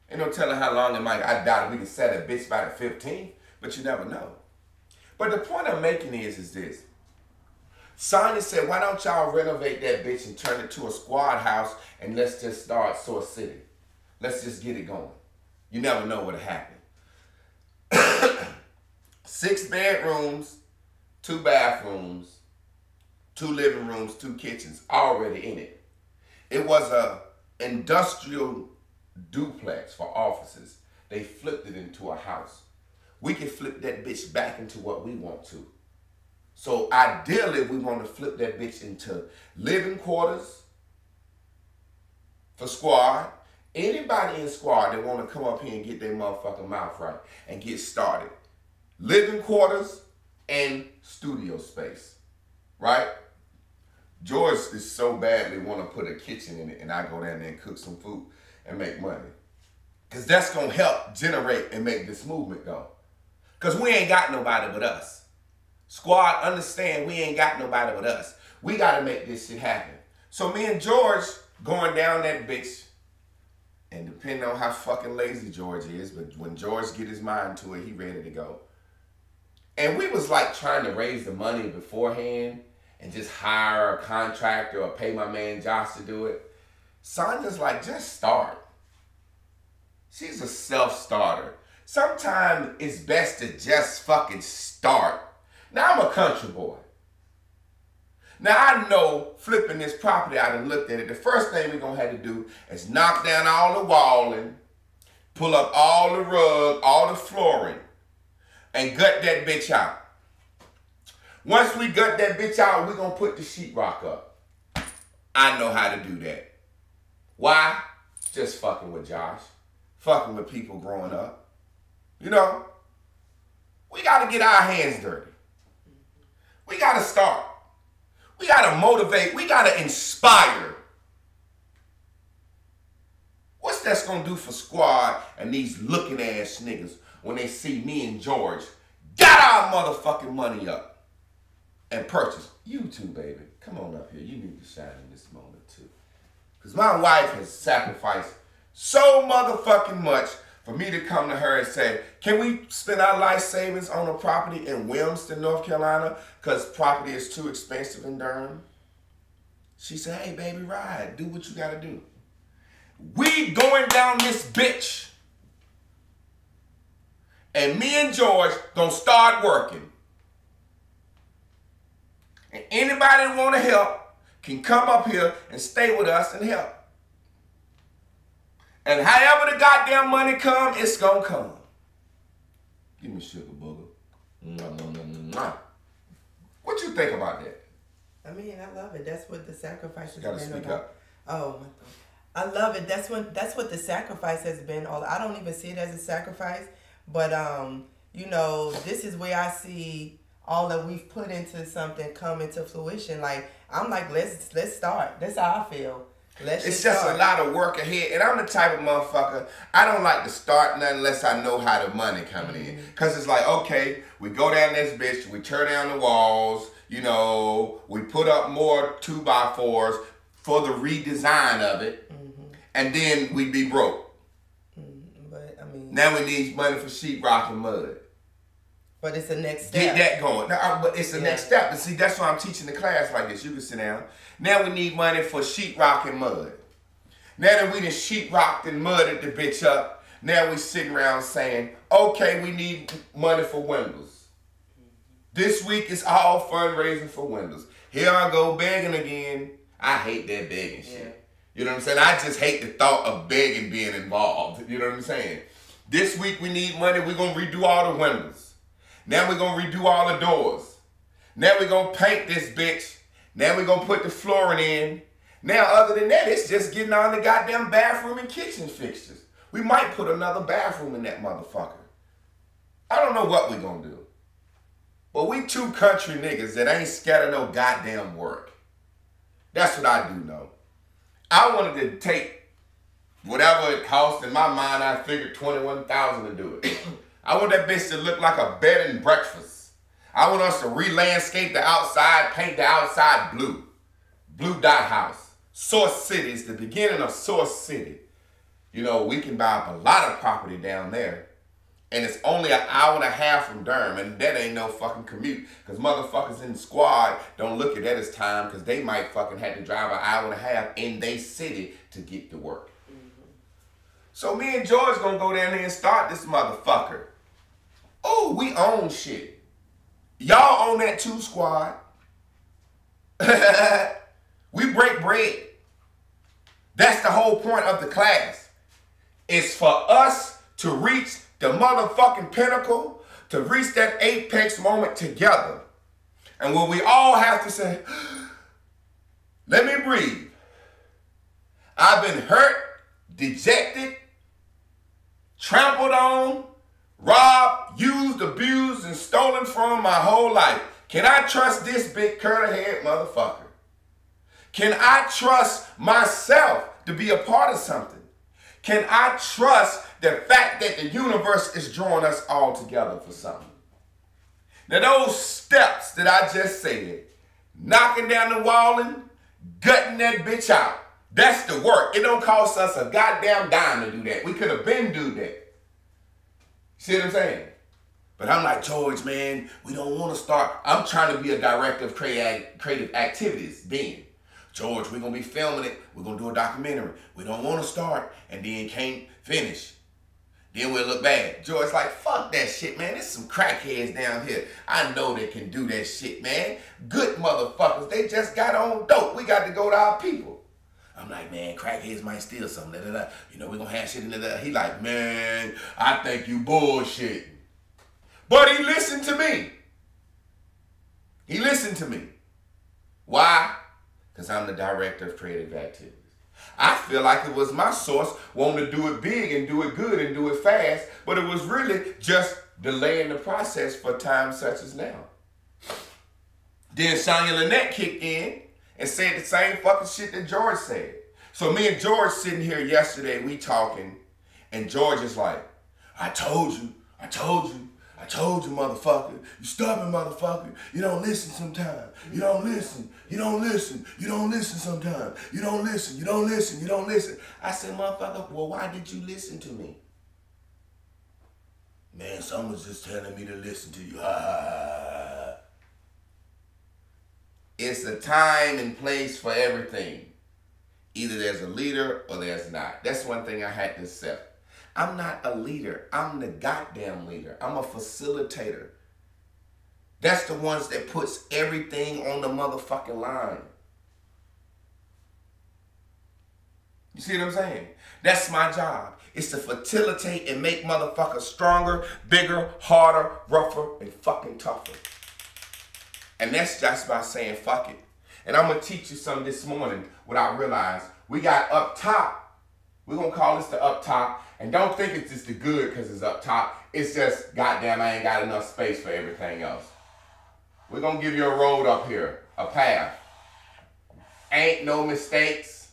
Ain't no telling how long it might, I doubt we can sell that bitch by the 15th, but you never know. But the point I'm making is this. Sonya said, why don't y'all renovate that bitch and turn it to a squad house and let's just start Source City. Let's just get it going. You never know what'll happen. 6 bedrooms, 2 bathrooms, 2 living rooms, 2 kitchens already in it. It was a industrial duplex for offices. They flipped it into a house. We can flip that bitch back into what we want to. So ideally, we want to flip that bitch into living quarters for squad. Anybody in squad that want to come up here and get their motherfucking mouth right and get started. Living quarters and studio space, right? George is so badly want to put a kitchen in it and I go down there and cook some food and make money. Because that's going to help generate and make this movement go. Because we ain't got nobody but us. Squad, understand we ain't got nobody but us. We got to make this shit happen. So me and George going down that bitch And depending on how fucking lazy George is, but when George get his mind to it, he ready to go. And we was like trying to raise the money beforehand and just hire a contractor or pay my man Josh to do it. Sonya's like, just start. She's a self-starter. Sometimes it's best to just fucking start. Now, I'm a country boy. Now, I know flipping this property, I done looked at it. The first thing we're going to have to do is knock down all the walling, pull up all the rug, all the flooring, and gut that bitch out. Once we gut that bitch out, we're going to put the sheetrock up. I know how to do that. Why? Just fucking with Josh. Fucking with people growing up. You know, we got to get our hands dirty. We got to start. We got to motivate. We got to inspire. What's that's going to do for Squad and these looking ass niggas when they see me and George got our motherfucking money up and purchase? You too, baby. Come on up here. You need to shine in this moment too. Because my wife has sacrificed so motherfucking much for me to come to her and say, can we spend our life savings on a property in Wilmington, North Carolina, because property is too expensive in Durham? She said, hey, baby, ride. Do what you got to do. We going down this bitch. And me and George gonna start working. And anybody that want to help can come up here and stay with us and help. And however the goddamn money come, it's gonna come. Give me sugar, booger. What you think about that? I mean, I love it. That's what the sacrifice has Gotta been speak about. up. Oh, I love it. That's what the sacrifice has been. All I don't even see it as a sacrifice, but you know, this is where I see all that we've put into something come into fruition. Like I'm like, let's start. That's how I feel. It's just a lot of work ahead. And I'm the type of motherfucker, I don't like to start nothing unless I know how the money coming in. Because it's like, okay, we go down this bitch, we tear down the walls, you know, we put up more 2x4s for the redesign of it, and then we be broke. But, I mean... Now we need money for sheetrock and mud. But it's the next step. Get that going. Now, but it's the next step. And see, that's why I'm teaching the class like this. You can sit down. Now we need money for sheetrock and mud. Now that we done sheetrocked and mudded the bitch up, now we sitting around saying, okay, we need money for windows. This week is all fundraising for windows. Here I go begging again. I hate that begging shit. You know what I'm saying? I just hate the thought of begging being involved. You know what I'm saying? This week we need money. We're going to redo all the windows. Now we're going to redo all the doors. Now we're going to paint this bitch. Now we're going to put the flooring in. Now other than that, it's just getting on the goddamn bathroom and kitchen fixtures. We might put another bathroom in that motherfucker. I don't know what we're going to do. But we two country niggas that ain't scared of no goddamn work. That's what I do know. I wanted to take whatever it cost. In my mind, I figured $21,000 to do it. I want that bitch to look like a bed and breakfast. I want us to re-landscape the outside, paint the outside blue. Blue Dot House. Source City is the beginning of Source City. You know, we can buy up a lot of property down there. And it's only an hour and a half from Durham. And that ain't no fucking commute. Because motherfuckers in the squad don't look at that as time. Because they might fucking have to drive an hour and a half in they city to get to work. So me and George gonna go down there and start this motherfucker. Oh, we own shit. Y'all own that too, Squad. We break bread. That's the whole point of the class. It's for us to reach the motherfucking pinnacle, to reach that apex moment together. And when we all have to say, let me breathe. I've been hurt, dejected, trampled on, robbed, used, abused, and stolen from my whole life. Can I trust this big curly head motherfucker? Can I trust myself to be a part of something? Can I trust the fact that the universe is drawing us all together for something? Now those steps that I just said, knocking down the wall and gutting that bitch out, That's the work. It don't cost us a goddamn dime to do that. We could have been do that. See what I'm saying? But I'm like, George, man, we don't want to start. I'm trying to be a director of creative activities, being. George, we're going to be filming it. We're going to do a documentary. We don't want to start and then can't finish. Then we'll look bad. George's like, fuck that shit, man. There's some crackheads down here. I know they can do that shit, man. Good motherfuckers. They just got on dope. We got to go to our people. I'm like, man, crackheads might steal something. Da, da, da. You know, we're going to have shit in there. He like, man, I think you bullshitting. But he listened to me. He listened to me. Why? Because I'm the director of creative activities. I feel like it was my source wanting to do it big and do it good and do it fast, but it was really just delaying the process for times such as now. Then Shania Lynette kicked in and said the same fucking shit that George said. So me and George sitting here yesterday, we talking, and George is like, I told you, motherfucker. You stubborn motherfucker. You don't listen sometimes. You don't listen. You don't listen. You don't listen sometimes. You don't listen. You don't listen. You don't listen. I said, motherfucker, well, why did you listen to me? Man, someone's just telling me to listen to you. It's a time and place for everything. Either there's a leader or there's not. That's one thing I had to accept. I'm not a leader. I'm the goddamn leader. I'm a facilitator. That's the ones that puts everything on the motherfucking line. You see what I'm saying? That's my job. It's to facilitate and make motherfuckers stronger, bigger, harder, rougher, and fucking tougher. And that's just by saying fuck it. And I'm going to teach you something this morning what I realized. We got up top. We're going to call this the up top. And don't think it's just the good because it's up top. It's just, goddamn, I ain't got enough space for everything else. We're going to give you a road up here, a path. Ain't no mistakes.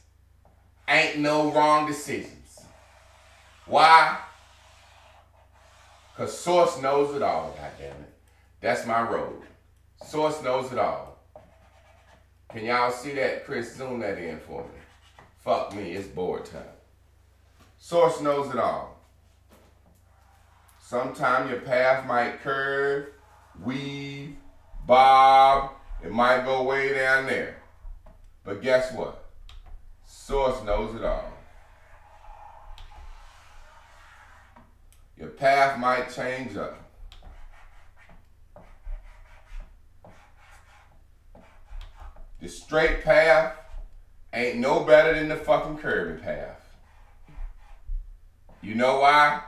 Ain't no wrong decisions. Why? Because Source knows it all, goddamn it. That's my road. Source knows it all. Can y'all see that? Chris, zoom that in for me. Fuck me, it's board time. Source knows it all. Sometimes your path might curve, weave, bob. It might go way down there. But guess what? Source knows it all. Your path might change up. The straight path ain't no better than the fucking curvy path. You know why?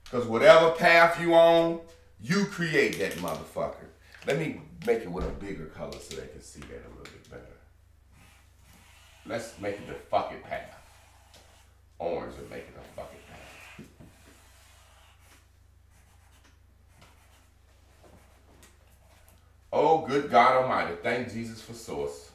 Because whatever path you on, you create that motherfucker. Let me make it with a bigger color so they can see that a little bit better. Let's make it the fuck it path. Orange will make it a fuck it path. Oh, good God Almighty. Thank Jesus for Source.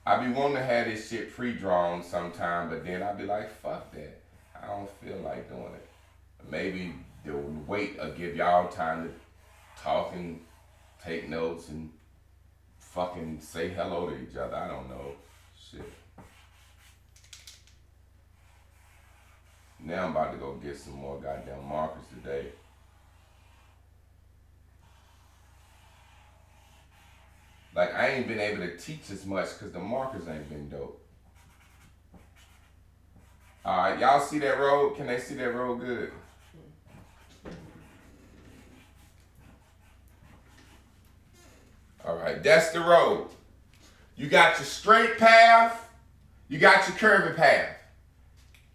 I be wanting to have this shit pre-drawn sometime, but then I be like, fuck that. I don't feel like doing it. Maybe the wait will give y'all time to talk and take notes and fucking say hello to each other. I don't know. Shit. Now I'm about to go get some more goddamn markers today. Like, I ain't been able to teach as much because the markers ain't been dope. All right, y'all see that road? Can they see that road good? All right, that's the road. You got your straight path, you got your curvy path.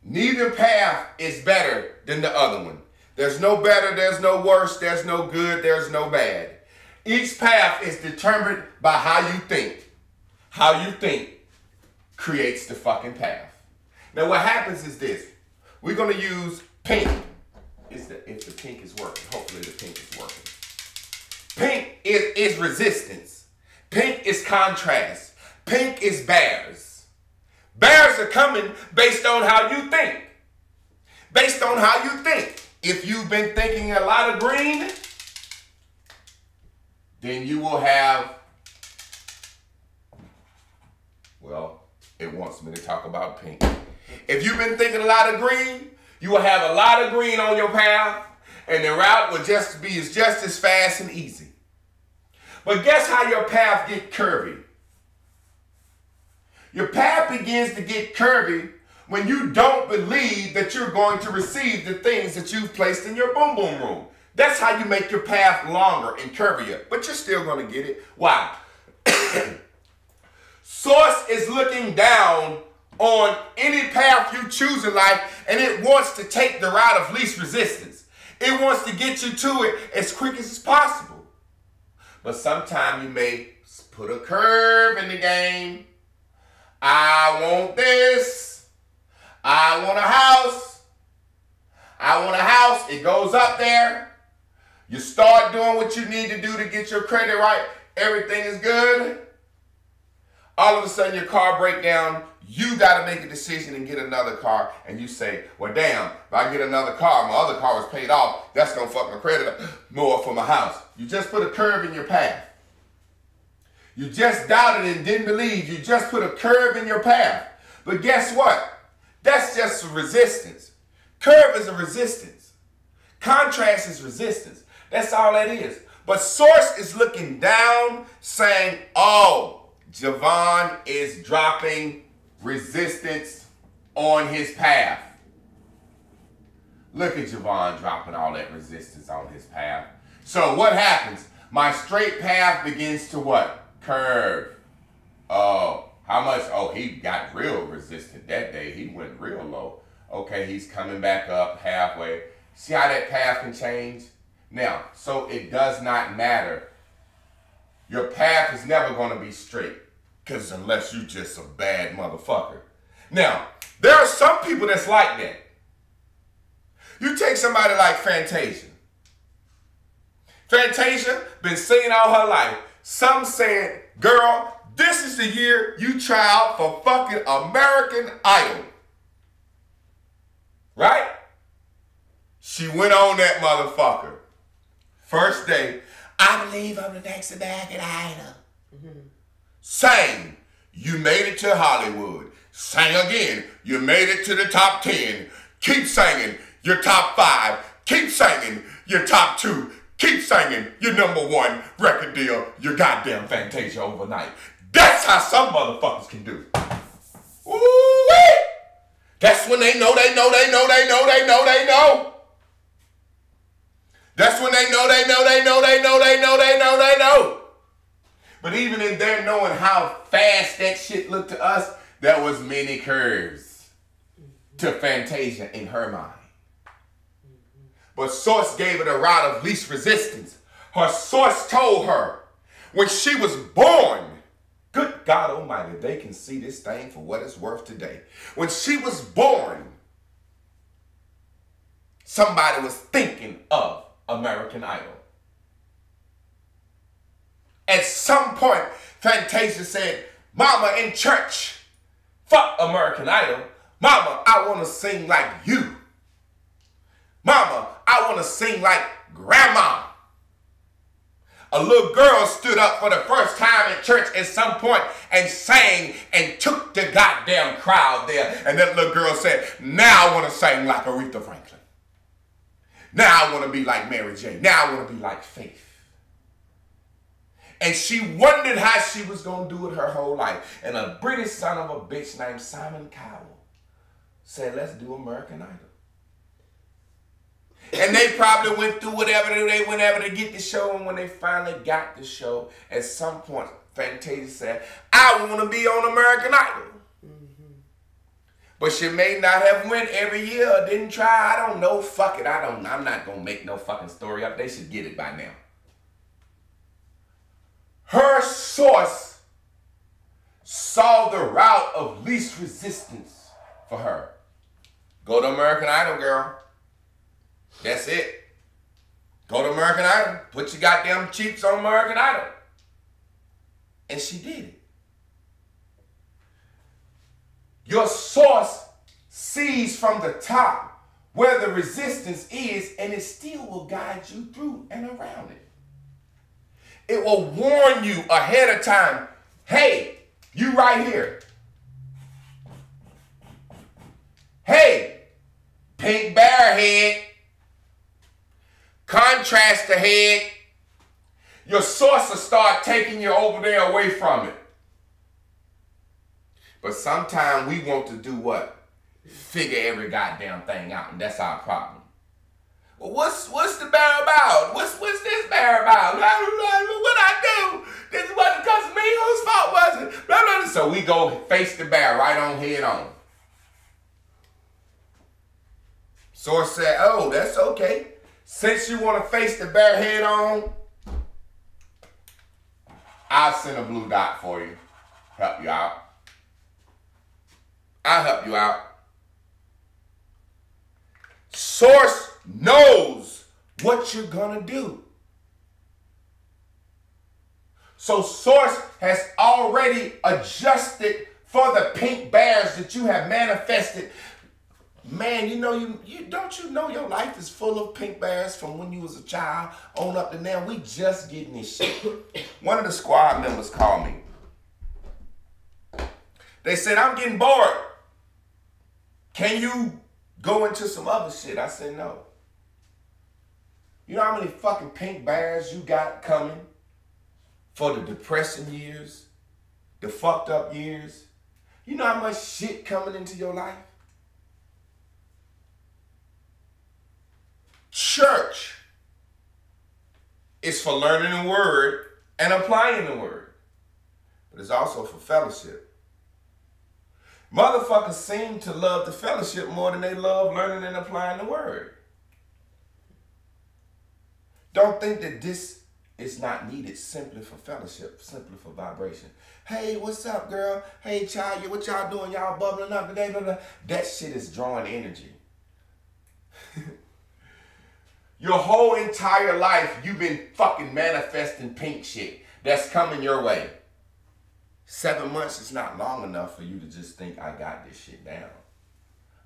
Neither path is better than the other one. There's no better, there's no worse, there's no good, there's no bad. Each path is determined by how you think. How you think creates the fucking path. Now what happens is this. We're going to use pink. If the pink is working. Hopefully the pink is working. Pink is resistance. Pink is contrast. Pink is bears. Bears are coming based on how you think. Based on how you think. If you've been thinking a lot of green, then you will have, well, it wants me to talk about pink. If you've been thinking a lot of green, you will have a lot of green on your path, and the route will just as fast and easy. But guess how your path get curvy? Your path begins to get curvy when you don't believe that you're going to receive the things that you've placed in your boom boom room. That's how you make your path longer and curvier, but you're still going to get it. Why? Source is looking down on any path you choose in life, and it wants to take the route of least resistance. It wants to get you to it as quick as possible. But sometimes you may put a curve in the game. I want this. I want a house. I want a house. It goes up there. You start doing what you need to do to get your credit right. Everything is good. All of a sudden your car breaks down. You got to make a decision and get another car. And you say, well, damn, if I get another car, my other car was paid off. That's going to fuck my credit up more for my house. You just put a curve in your path. You just doubted and didn't believe. You just put a curve in your path. But guess what? That's just resistance. Curve is a resistance. Contrast is resistance. That's all that is. But Source is looking down saying, oh, Javon is dropping resistance on his path. Look at Javon dropping all that resistance on his path. So what happens? My straight path begins to what? Curve. Oh, how much? Oh, he got real resistant that day. He went real low. Okay, he's coming back up halfway. See how that path can change? Now, so it does not matter. Your path is never going to be straight. Because unless you just a bad motherfucker. Now, there are some people that's like that. You take somebody like Fantasia. Fantasia been singing all her life. Some said, girl, this is the year you try out for fucking American Idol. Right? She went on that motherfucker. First day, I believe I'm the next American Idol. Mm-hmm. Sang, you made it to Hollywood. Sang again, you made it to the top 10. Keep singing, your top 5. Keep singing, your top 2. Keep singing, your number 1 record deal, your goddamn Fantasia overnight. That's how some motherfuckers can do. Ooh-wee! That's when they know. That's when they know. But even in their knowing how fast that shit looked to us, there was many curves to Fantasia in her mind. But Source gave it a route of least resistance. Her source told her when she was born, good God Almighty, they can see this thing for what it's worth today. When she was born, somebody was thinking of American Idol. At some point, Fantasia said, Mama, in church, fuck American Idol. Mama, I want to sing like you. Mama, I want to sing like Grandma. A little girl stood up for the first time in church at some point and sang and took the goddamn crowd there. And that little girl said, now I want to sing like Aretha Franklin. Now I want to be like Mary J. Now I want to be like Faith. And she wondered how she was going to do it her whole life. And a British son of a bitch named Simon Cowell said, let's do American Idol. And they probably went through whatever they went ever to get the show. And when they finally got the show, at some point, Fantasia said, I want to be on American Idol. Mm-hmm. But she may not have went every year or didn't try. I don't know. Fuck it. I'm not going to make no fucking story up. They should get it by now. Her source saw the route of least resistance for her. Go to American Idol, girl. That's it. Go to American Idol. Put your goddamn cheeks on American Idol. And she did it. Your source sees from the top where the resistance is, and it still will guide you through and around it. It will warn you ahead of time. Hey, you right here. Hey, pink bear head. Contrast head. Your source will start taking you over there away from it. But sometimes we want to do what? Figure every goddamn thing out, and that's our problem. Well, what's the bear about? What's this bear about? What I do? This wasn't because of me. Whose fault was it? Blah, blah, blah. So we go face the bear right on head on. Source said, oh, that's okay. Since you want to face the bear head on, I'll send a blue dot for you. Help you out. I'll help you out. Source knows what you're gonna do. So Source has already adjusted for the pink bears that you have manifested. Man, you don't you know your life is full of pink bears from when you was a child on up to now? We just getting this shit. One of the squad members called me. They said, I'm getting bored. Can you go into some other shit? I said, no. You know how many fucking pink bears you got coming for the depression years, the fucked up years? You know how much shit coming into your life? Church is for learning the word and applying the word, but it's also for fellowship. Motherfuckers seem to love the fellowship more than they love learning and applying the word. Don't think that this is not needed simply for fellowship, simply for vibration. Hey, what's up, girl? Hey, child, what y'all doing? Y'all bubbling up today? Blah, blah. That shit is drawing energy. Your whole entire life, you've been fucking manifesting pink shit that's coming your way. 7 months is not long enough for you to just think, I got this shit down.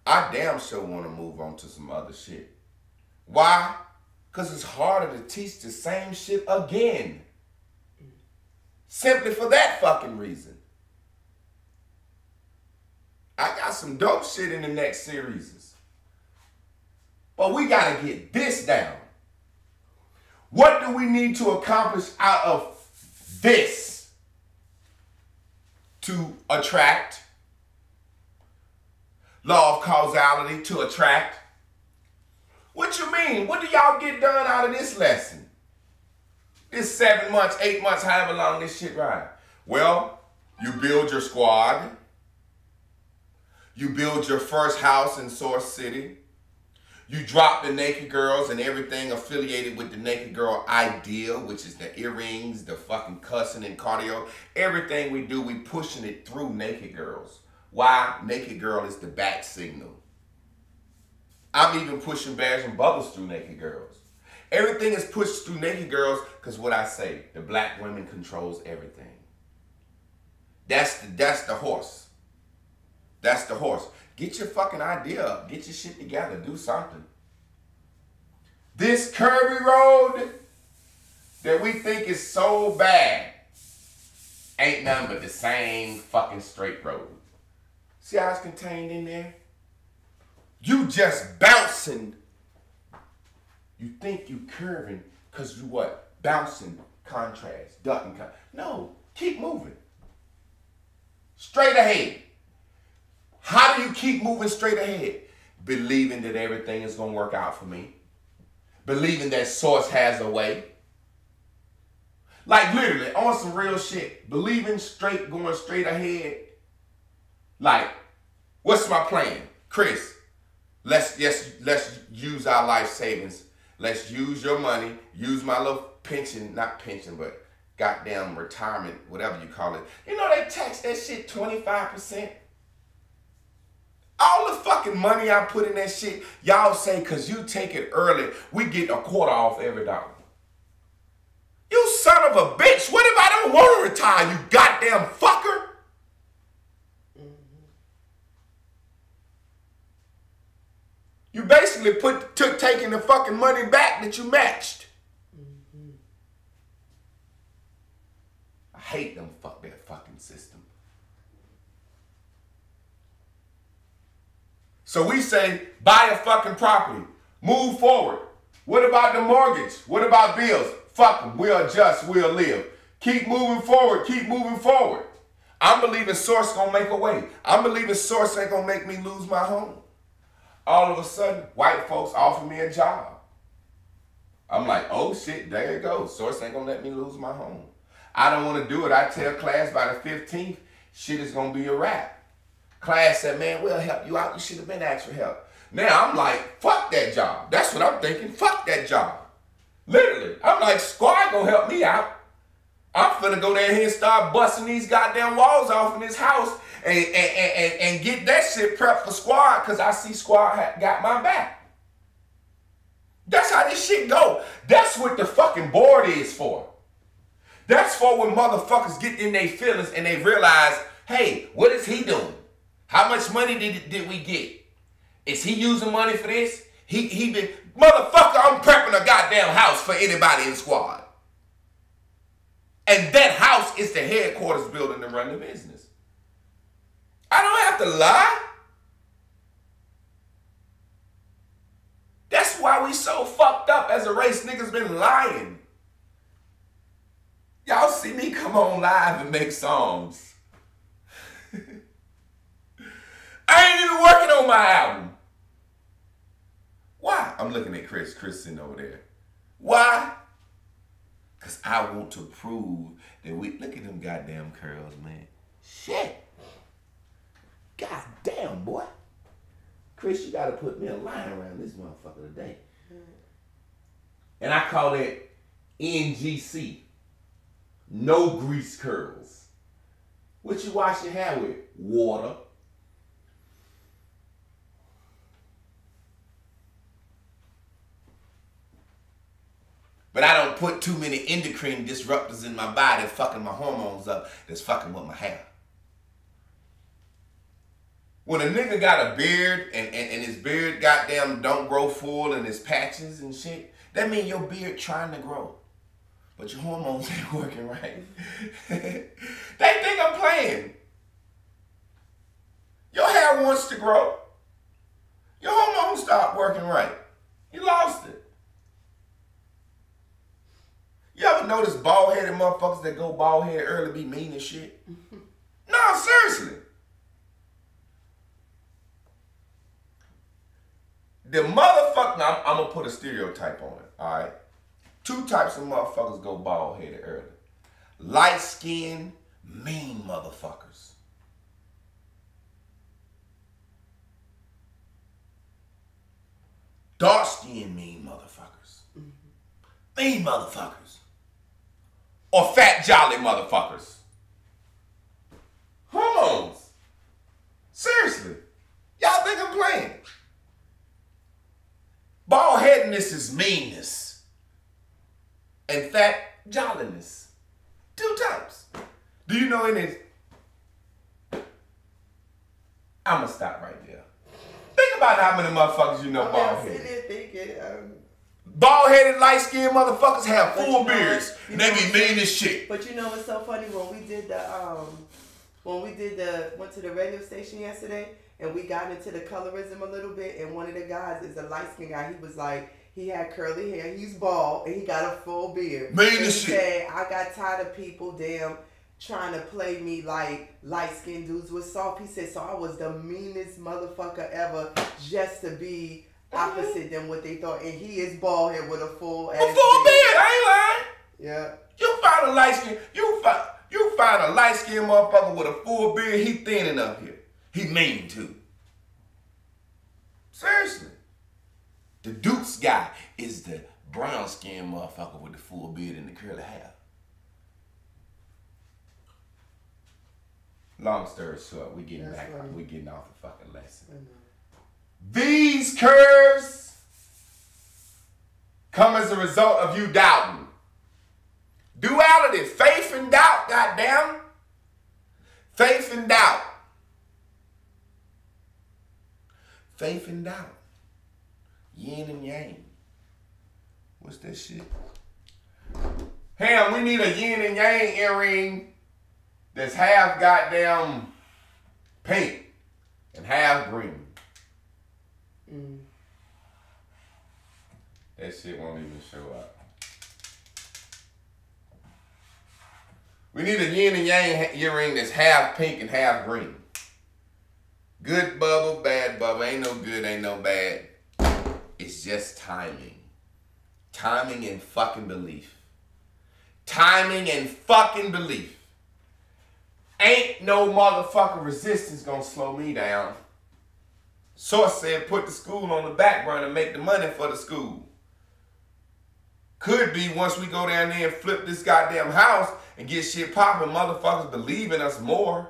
I damn sure want to move on to some other shit. Why? Because it's harder to teach the same shit again. Simply for that fucking reason. I got some dope shit in the next series. But we got to get this down. What do we need to accomplish out of this to attract? Law of causality to attract. What you mean? What do y'all get done out of this lesson? This 7 months, 8 months, however long this shit ride. Well, you build your squad. You build your first house in Source City. You drop the Naked Girls and everything affiliated with the Naked Girl idea, which is the earrings, the fucking cussing and cardio. Everything we do, we pushing it through Naked Girls. Why? Naked Girl is the back signal. I'm even pushing Bears and Bubbles through Naked Girls. Everything is pushed through Naked Girls because what I say, the black women controls everything. That's the horse. That's the horse. Get your fucking idea up. Get your shit together. Do something. This curvy road that we think is so bad ain't nothing but the same fucking straight road. See how it's contained in there? You just bouncing. You think you curving because you what? Bouncing contrast, ducking. No, keep moving. Straight ahead. How do you keep moving straight ahead? Believing that everything is going to work out for me. Believing that Source has a way. Like literally, on some real shit. Believing straight, going straight ahead. Like, what's my plan? Chris, let's use our life savings. Let's use your money. Use my little pension, not pension, but goddamn retirement, whatever you call it. You know they tax that shit 25%. All the fucking money I put in that shit, y'all say because you take it early, we get a quarter off every dollar. You son of a bitch, what if I don't want to retire, you goddamn fucker? You basically took taking the fucking money back that you matched. hate them that fucking system. So we say, buy a fucking property. Move forward. What about the mortgage? What about bills? Fuck them. We'll adjust. We'll live. Keep moving forward. Keep moving forward. I'm believing Source gonna make a way. I'm believing Source ain't gonna make me lose my home. All of a sudden, white folks offer me a job. I'm like, oh shit, there it goes. Source ain't gonna let me lose my home. I don't wanna do it. I tell class by the 15th, shit is gonna be a wrap. Class said, man, we'll help you out. You should have been asked for help. Now I'm like, fuck that job. That's what I'm thinking. Fuck that job. Literally. I'm like, Squad gonna help me out. I'm finna go down here and start busting these goddamn walls off in this house and get that shit prepped for Squad, because I see Squad got my back. That's how this shit go. That's what the fucking board is for. That's for when motherfuckers get in their feelings and they realize, hey, what is he doing? How much money did we get? Is he using money for this? He been, motherfucker, I'm prepping a goddamn house for anybody in Squad. And that house is the headquarters building to run the business. I don't have to lie. That's why we so fucked up as a race. Niggas been lying. Y'all see me come on live and make songs. I ain't even working on my album. Why? I'm looking at Chris sitting over there. Why? Because I want to prove that we, look at them goddamn curls, man. Shit. God damn, boy. Chris, you got to put me a line around this motherfucker today. And I call it NGC. No grease curls. What you wash your hair with? Water. But I don't put too many endocrine disruptors in my body fucking my hormones up that's fucking with my hair. When a nigga got a beard and his beard goddamn don't grow full and his patches and shit, that mean your beard trying to grow. But your hormones ain't working right. They think I'm playing. Your hair wants to grow. Your hormones stopped working right. You lost it. You ever notice bald-headed motherfuckers that go bald-headed early be mean as shit? No, seriously. The motherfucker, now I'm going to put a stereotype on it, all right? Two types of motherfuckers go bald-headed early. Light-skinned, mean motherfuckers. Dark-skinned, mean motherfuckers. Mean motherfuckers. Or fat, jolly motherfuckers. Hormones. Seriously. Y'all think I'm playing? Bald-headedness is meanness. And fat, jolliness. Two types. Do you know any? I'm going to stop right there. Think about how many motherfuckers you know bald-headed. I'm sitting there thinking, bald-headed, light-skinned motherfuckers have full beards, and they be mean as shit. But you know what's so funny? When we did went to the radio station yesterday, and we got into the colorism a little bit, and one of the guys is a light-skinned guy. He was like, he had curly hair, he's bald, and he got a full beard. Mean as shit. Said, I got tired of people trying to play me like light-skinned dudes with soft. He said, so I was the meanest motherfucker ever just to be opposite than what they thought, and he is bald head with a full ass beard. I ain't lying. Yeah. You find a light skin. You find a light skinned motherfucker with a full beard. He thin enough here. He mean too. Seriously. The Dukes guy is the brown skinned motherfucker with the full beard and the curly hair. Long story short, we getting off the fucking lesson. These curves come as a result of you doubting. Duality, faith and doubt, goddamn. Faith and doubt. Faith and doubt. Yin and yang. What's that shit? Ham, we need a yin and yang earring that's half goddamn pink and half green. That shit won't even show up. We need a yin and yang earring that's half pink and half green. Good bubble, bad bubble. Ain't no good, ain't no bad. It's just timing. Timing and fucking belief. Timing and fucking belief. Ain't no motherfucking resistance gonna slow me down. Source said put the school on the back burner and make the money for the school. Could be once we go down there and flip this goddamn house and get shit popping, motherfuckers believe in us more.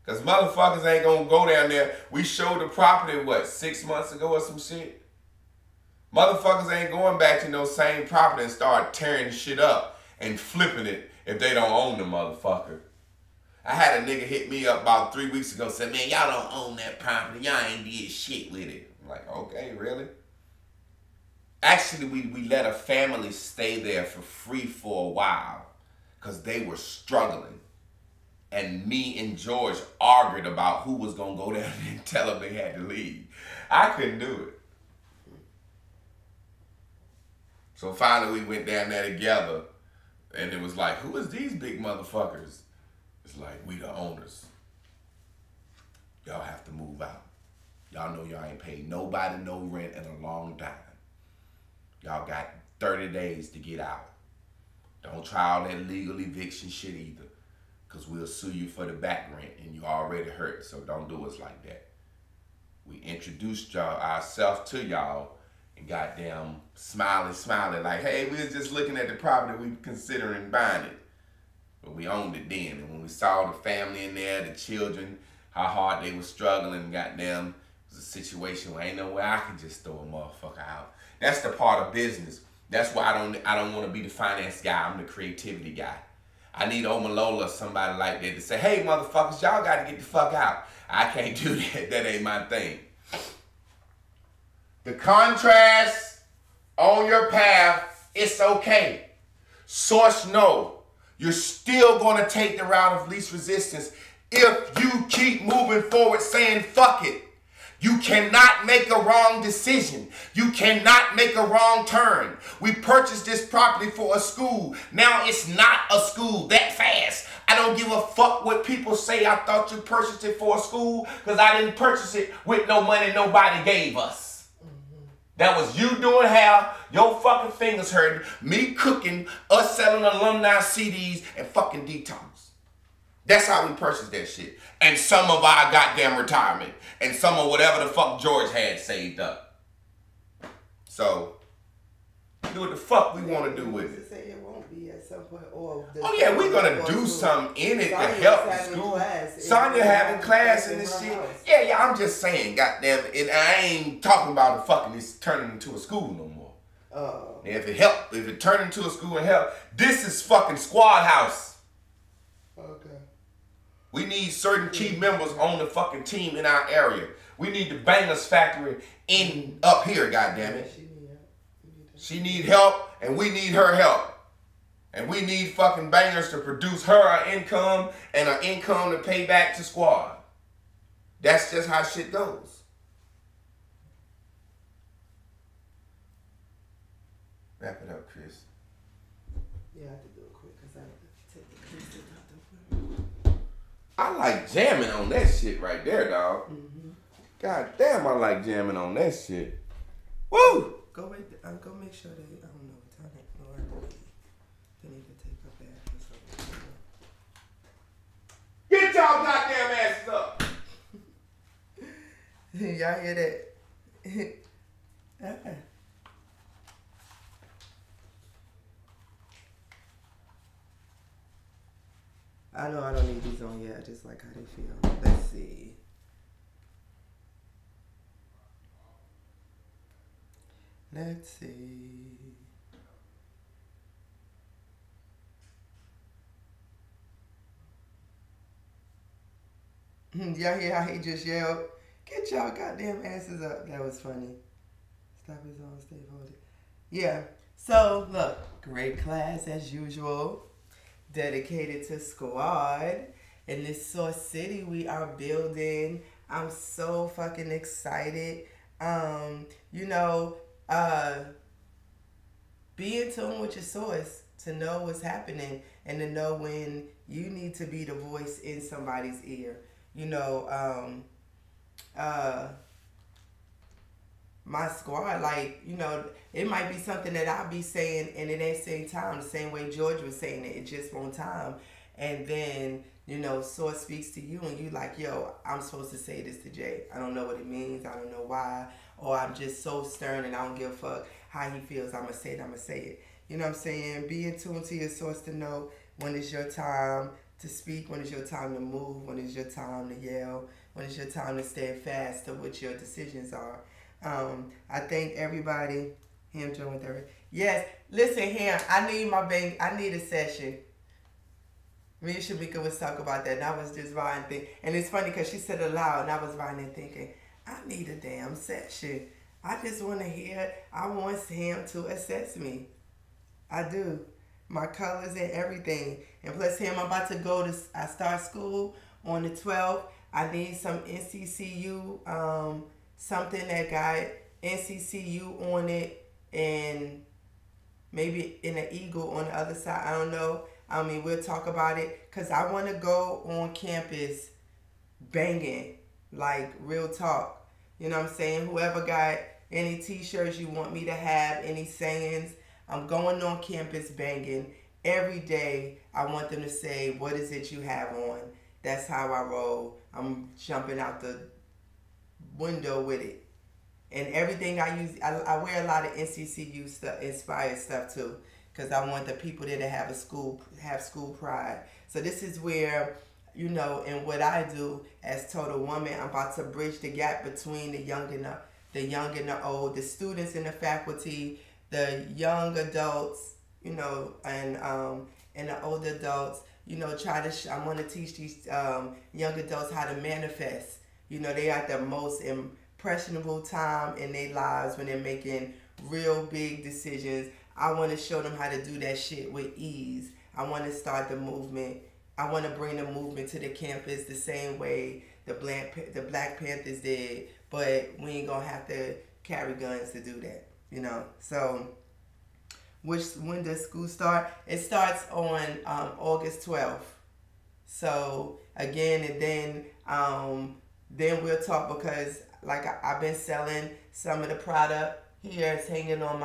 Because motherfuckers ain't gonna go down there. We showed the property, what, 6 months ago or some shit? Motherfuckers ain't going back to no same property and start tearing shit up and flipping it if they don't own the motherfucker. I had a nigga hit me up about 3 weeks ago, said, man, y'all don't own that property. Y'all ain't did shit with it. I'm like, okay, really? Actually, we let a family stay there for free for a while because they were struggling. And me and George argued about who was going to go down there and tell them they had to leave. I couldn't do it. So finally we went down there together and it was like, who is these big motherfuckers? It's like, we the owners. Y'all have to move out. Y'all know y'all ain't paid nobody no rent in a long time. Y'all got 30 days to get out. Don't try all that legal eviction shit either. Because we'll sue you for the back rent and you already hurt, so don't do us like that. We introduced y'all ourselves to y'all and goddamn smiling like, hey, we was just looking at the property, we considering buying it. But we owned it then. And when we saw the family in there, the children, how hard they were struggling, goddamn, it was a situation where ain't no way I could just throw a motherfucker out. That's the part of business. That's why I don't want to be the finance guy. I'm the creativity guy. I need Omalola or somebody like that to say, hey, motherfuckers, y'all got to get the fuck out. I can't do that. That ain't my thing. The contrast on your path, it's okay. Source, no. You're still going to take the route of least resistance if you keep moving forward saying, fuck it. You cannot make a wrong decision. You cannot make a wrong turn. We purchased this property for a school. Now it's not a school that fast. I don't give a fuck what people say. I thought you purchased it for a school because I didn't purchase it with no money nobody gave us. That was you doing hair, your fucking fingers hurting, me cooking, us selling alumni CDs, and fucking detox. That's how we purchased that shit. And some of our goddamn retirement. And some of whatever the fuck George had saved up. So, do what the fuck we want to do with it. Say it won't be at some point. Or oh yeah, we're going to do something in it to help the school. Sonya having class in this shit. Yeah, I'm just saying, goddamn it. And I ain't talking about the fucking this turning into a school no more. Oh. If it turned into a school and help, this is fucking Squad House. Okay. We need certain key members on the fucking team in our area. We need the Bangers Factory in up here, goddammit. She need help, and we need her help. And we need fucking Bangers to produce her an income and an income to pay back to Squad. That's just how shit goes. Wrap it up, Chris. Yeah, I have to do it quick because I have to take the kids out the I like jamming on that shit right there, dog. Mm-hmm. God damn, I like jamming on that shit. Woo! Go make sure they, I don't know what time or they need to take a bath or something. Get y'all goddamn asses up! Y'all hear that? I know I don't need these on yet. I just like how they feel. Let's see. Let's see. Y'all hear how he just yelled? Get y'all goddamn asses up. That was funny. Stop his own, stay holding. Yeah. So, look. Great class as usual. dedicated to Squad. In this Source City we are building. I'm so fucking excited. You know, be in tune with your source to know what's happening and to know when you need to be the voice in somebody's ear. You know, my squad, like, you know, it might be something that I'll be saying and it ain't same time, the same way George was saying it, it just won't time. And then, you know, Source speaks to you and you like, yo, I'm supposed to say this to Jay. I don't know what it means. I don't know why. Or I'm just so stern and I don't give a fuck how he feels. I'm going to say it. I'm going to say it. You know what I'm saying? Be in tune to your source to know when it's your time to speak, when it's your time to move, when it's your time to yell, when it's your time to stand fast to what your decisions are. I thank everybody. Him, Joe, and Third. Yes, listen, Ham, I need a session. Me and Shamika was talking about that, and I was just riding thinking. And it's funny because she said it aloud, and I was riding and thinking, I need a damn session. I just want to hear, I want him to assess me. I do. My colors and everything. And plus him, I'm about to go to, I start school on the 12th. I need some NCCU, something that got NCCU on it and maybe in an eagle on the other side. I don't know. I mean, we'll talk about it because I want to go on campus banging, like real talk. You know what I'm saying? Whoever got any t-shirts you want me to have, any sayings, I'm going on campus banging. Every day I want them to say, what is it you have on? That's how I roll. I'm jumping out the window with it. And everything I use, I wear a lot of NCCU stuff, inspired stuff too. Because I want the people there to have school pride. So this is where, you know, and what I do as Total Woman, I'm about to bridge the gap between the young and the old, the students in the faculty, the young adults, you know, and the older adults. You know, I want to teach these young adults how to manifest. You know, they are at the most impressionable time in their lives when they're making real big decisions. I want to show them how to do that shit with ease. I want to start the movement. I want to bring the movement to the campus the same way the Black Panthers did, but we ain't going to have to carry guns to do that, you know. So, when does school start? It starts on August 12th. So, again, and then we'll talk because, like, I've been selling some of the product here. It's hanging on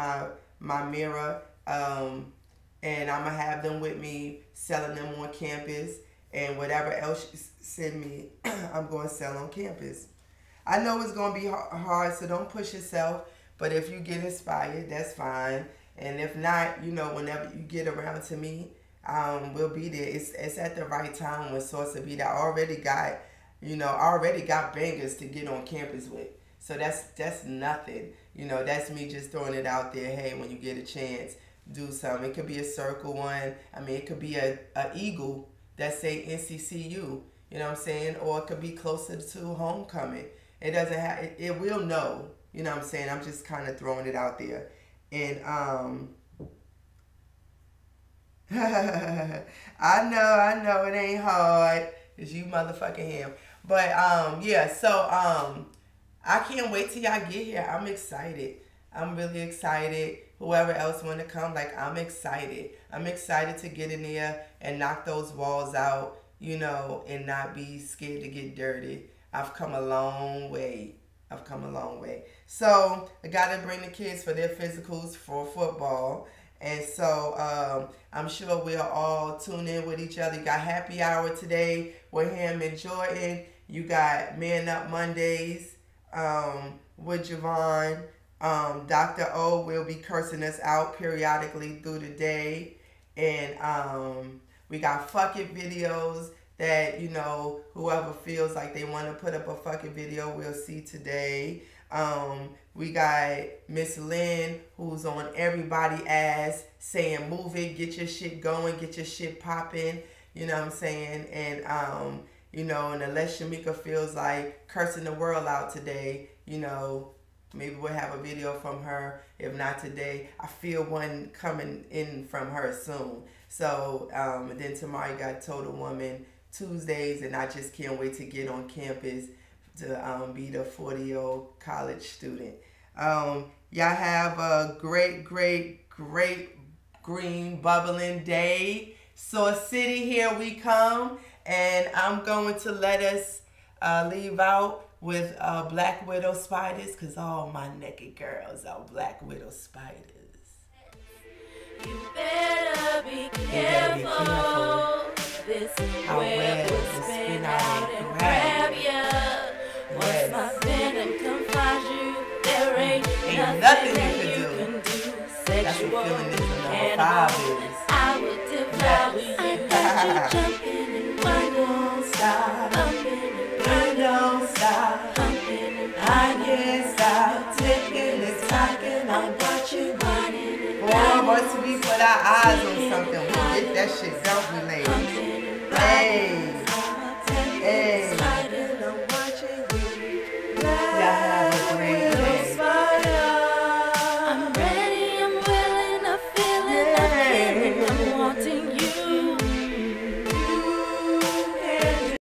my mirror, and I'm gonna have them with me selling them on campus, and whatever else you send me I'm gonna sell on campus. I know it's gonna be hard, so don't push yourself, but if you get inspired, that's fine. And if not, you know, whenever you get around to me, we'll be there. It's at the right time when Source will be there. I already got bangers to get on campus with. So that's nothing. You know, that's me just throwing it out there. Hey, when you get a chance, do something. It could be a circle one. I mean, it could be a eagle that say NCCU. You know what I'm saying? Or it could be closer to homecoming. It doesn't have. It will know. You know what I'm saying? I'm just kind of throwing it out there. And I know it ain't hard. It's you motherfucking him. But yeah. So I can't wait till y'all get here. I'm excited. I'm really excited. Whoever else want to come, like, I'm excited. I'm excited to get in there and knock those walls out, you know, and not be scared to get dirty. I've come a long way. So I got to bring the kids for their physicals for football. And so I'm sure we'll all tune in with each other. You got happy hour today with him and Jordan. You got Man Up Mondays with Javon. Dr. O will be cursing us out periodically through the day. And we got fuck it videos that, you know, whoever feels like they want to put up a fuck it video, we'll see today. We got Miss Lynn, who's on everybody's ass, saying move it, get your shit going, get your shit popping. You know what I'm saying? And, you know, and unless Shamika feels like cursing the world out today, you know, Maybe we'll have a video from her. If not today, I feel one coming in from her soon. So, and then tomorrow you got Total Woman Tuesdays, and I just can't wait to get on campus to be the 40-year-old college student. Y'all have a great, great, great green bubbling day. Source City, here we come. And I'm going to let us leave out with Black Widow spiders, because all my naked girls are Black Widow spiders. You better be careful. This web will spin out and grab ya. Once my venom confines you, there ain't nothing you can do. Sexual cannibal, I will devour you. I got you jumping and I don't stop. I don't stop. I can't stop. Taking and talking, I got you running. Boy, once we put our eyes on something, we get that shit, don't we, ladies? Hey.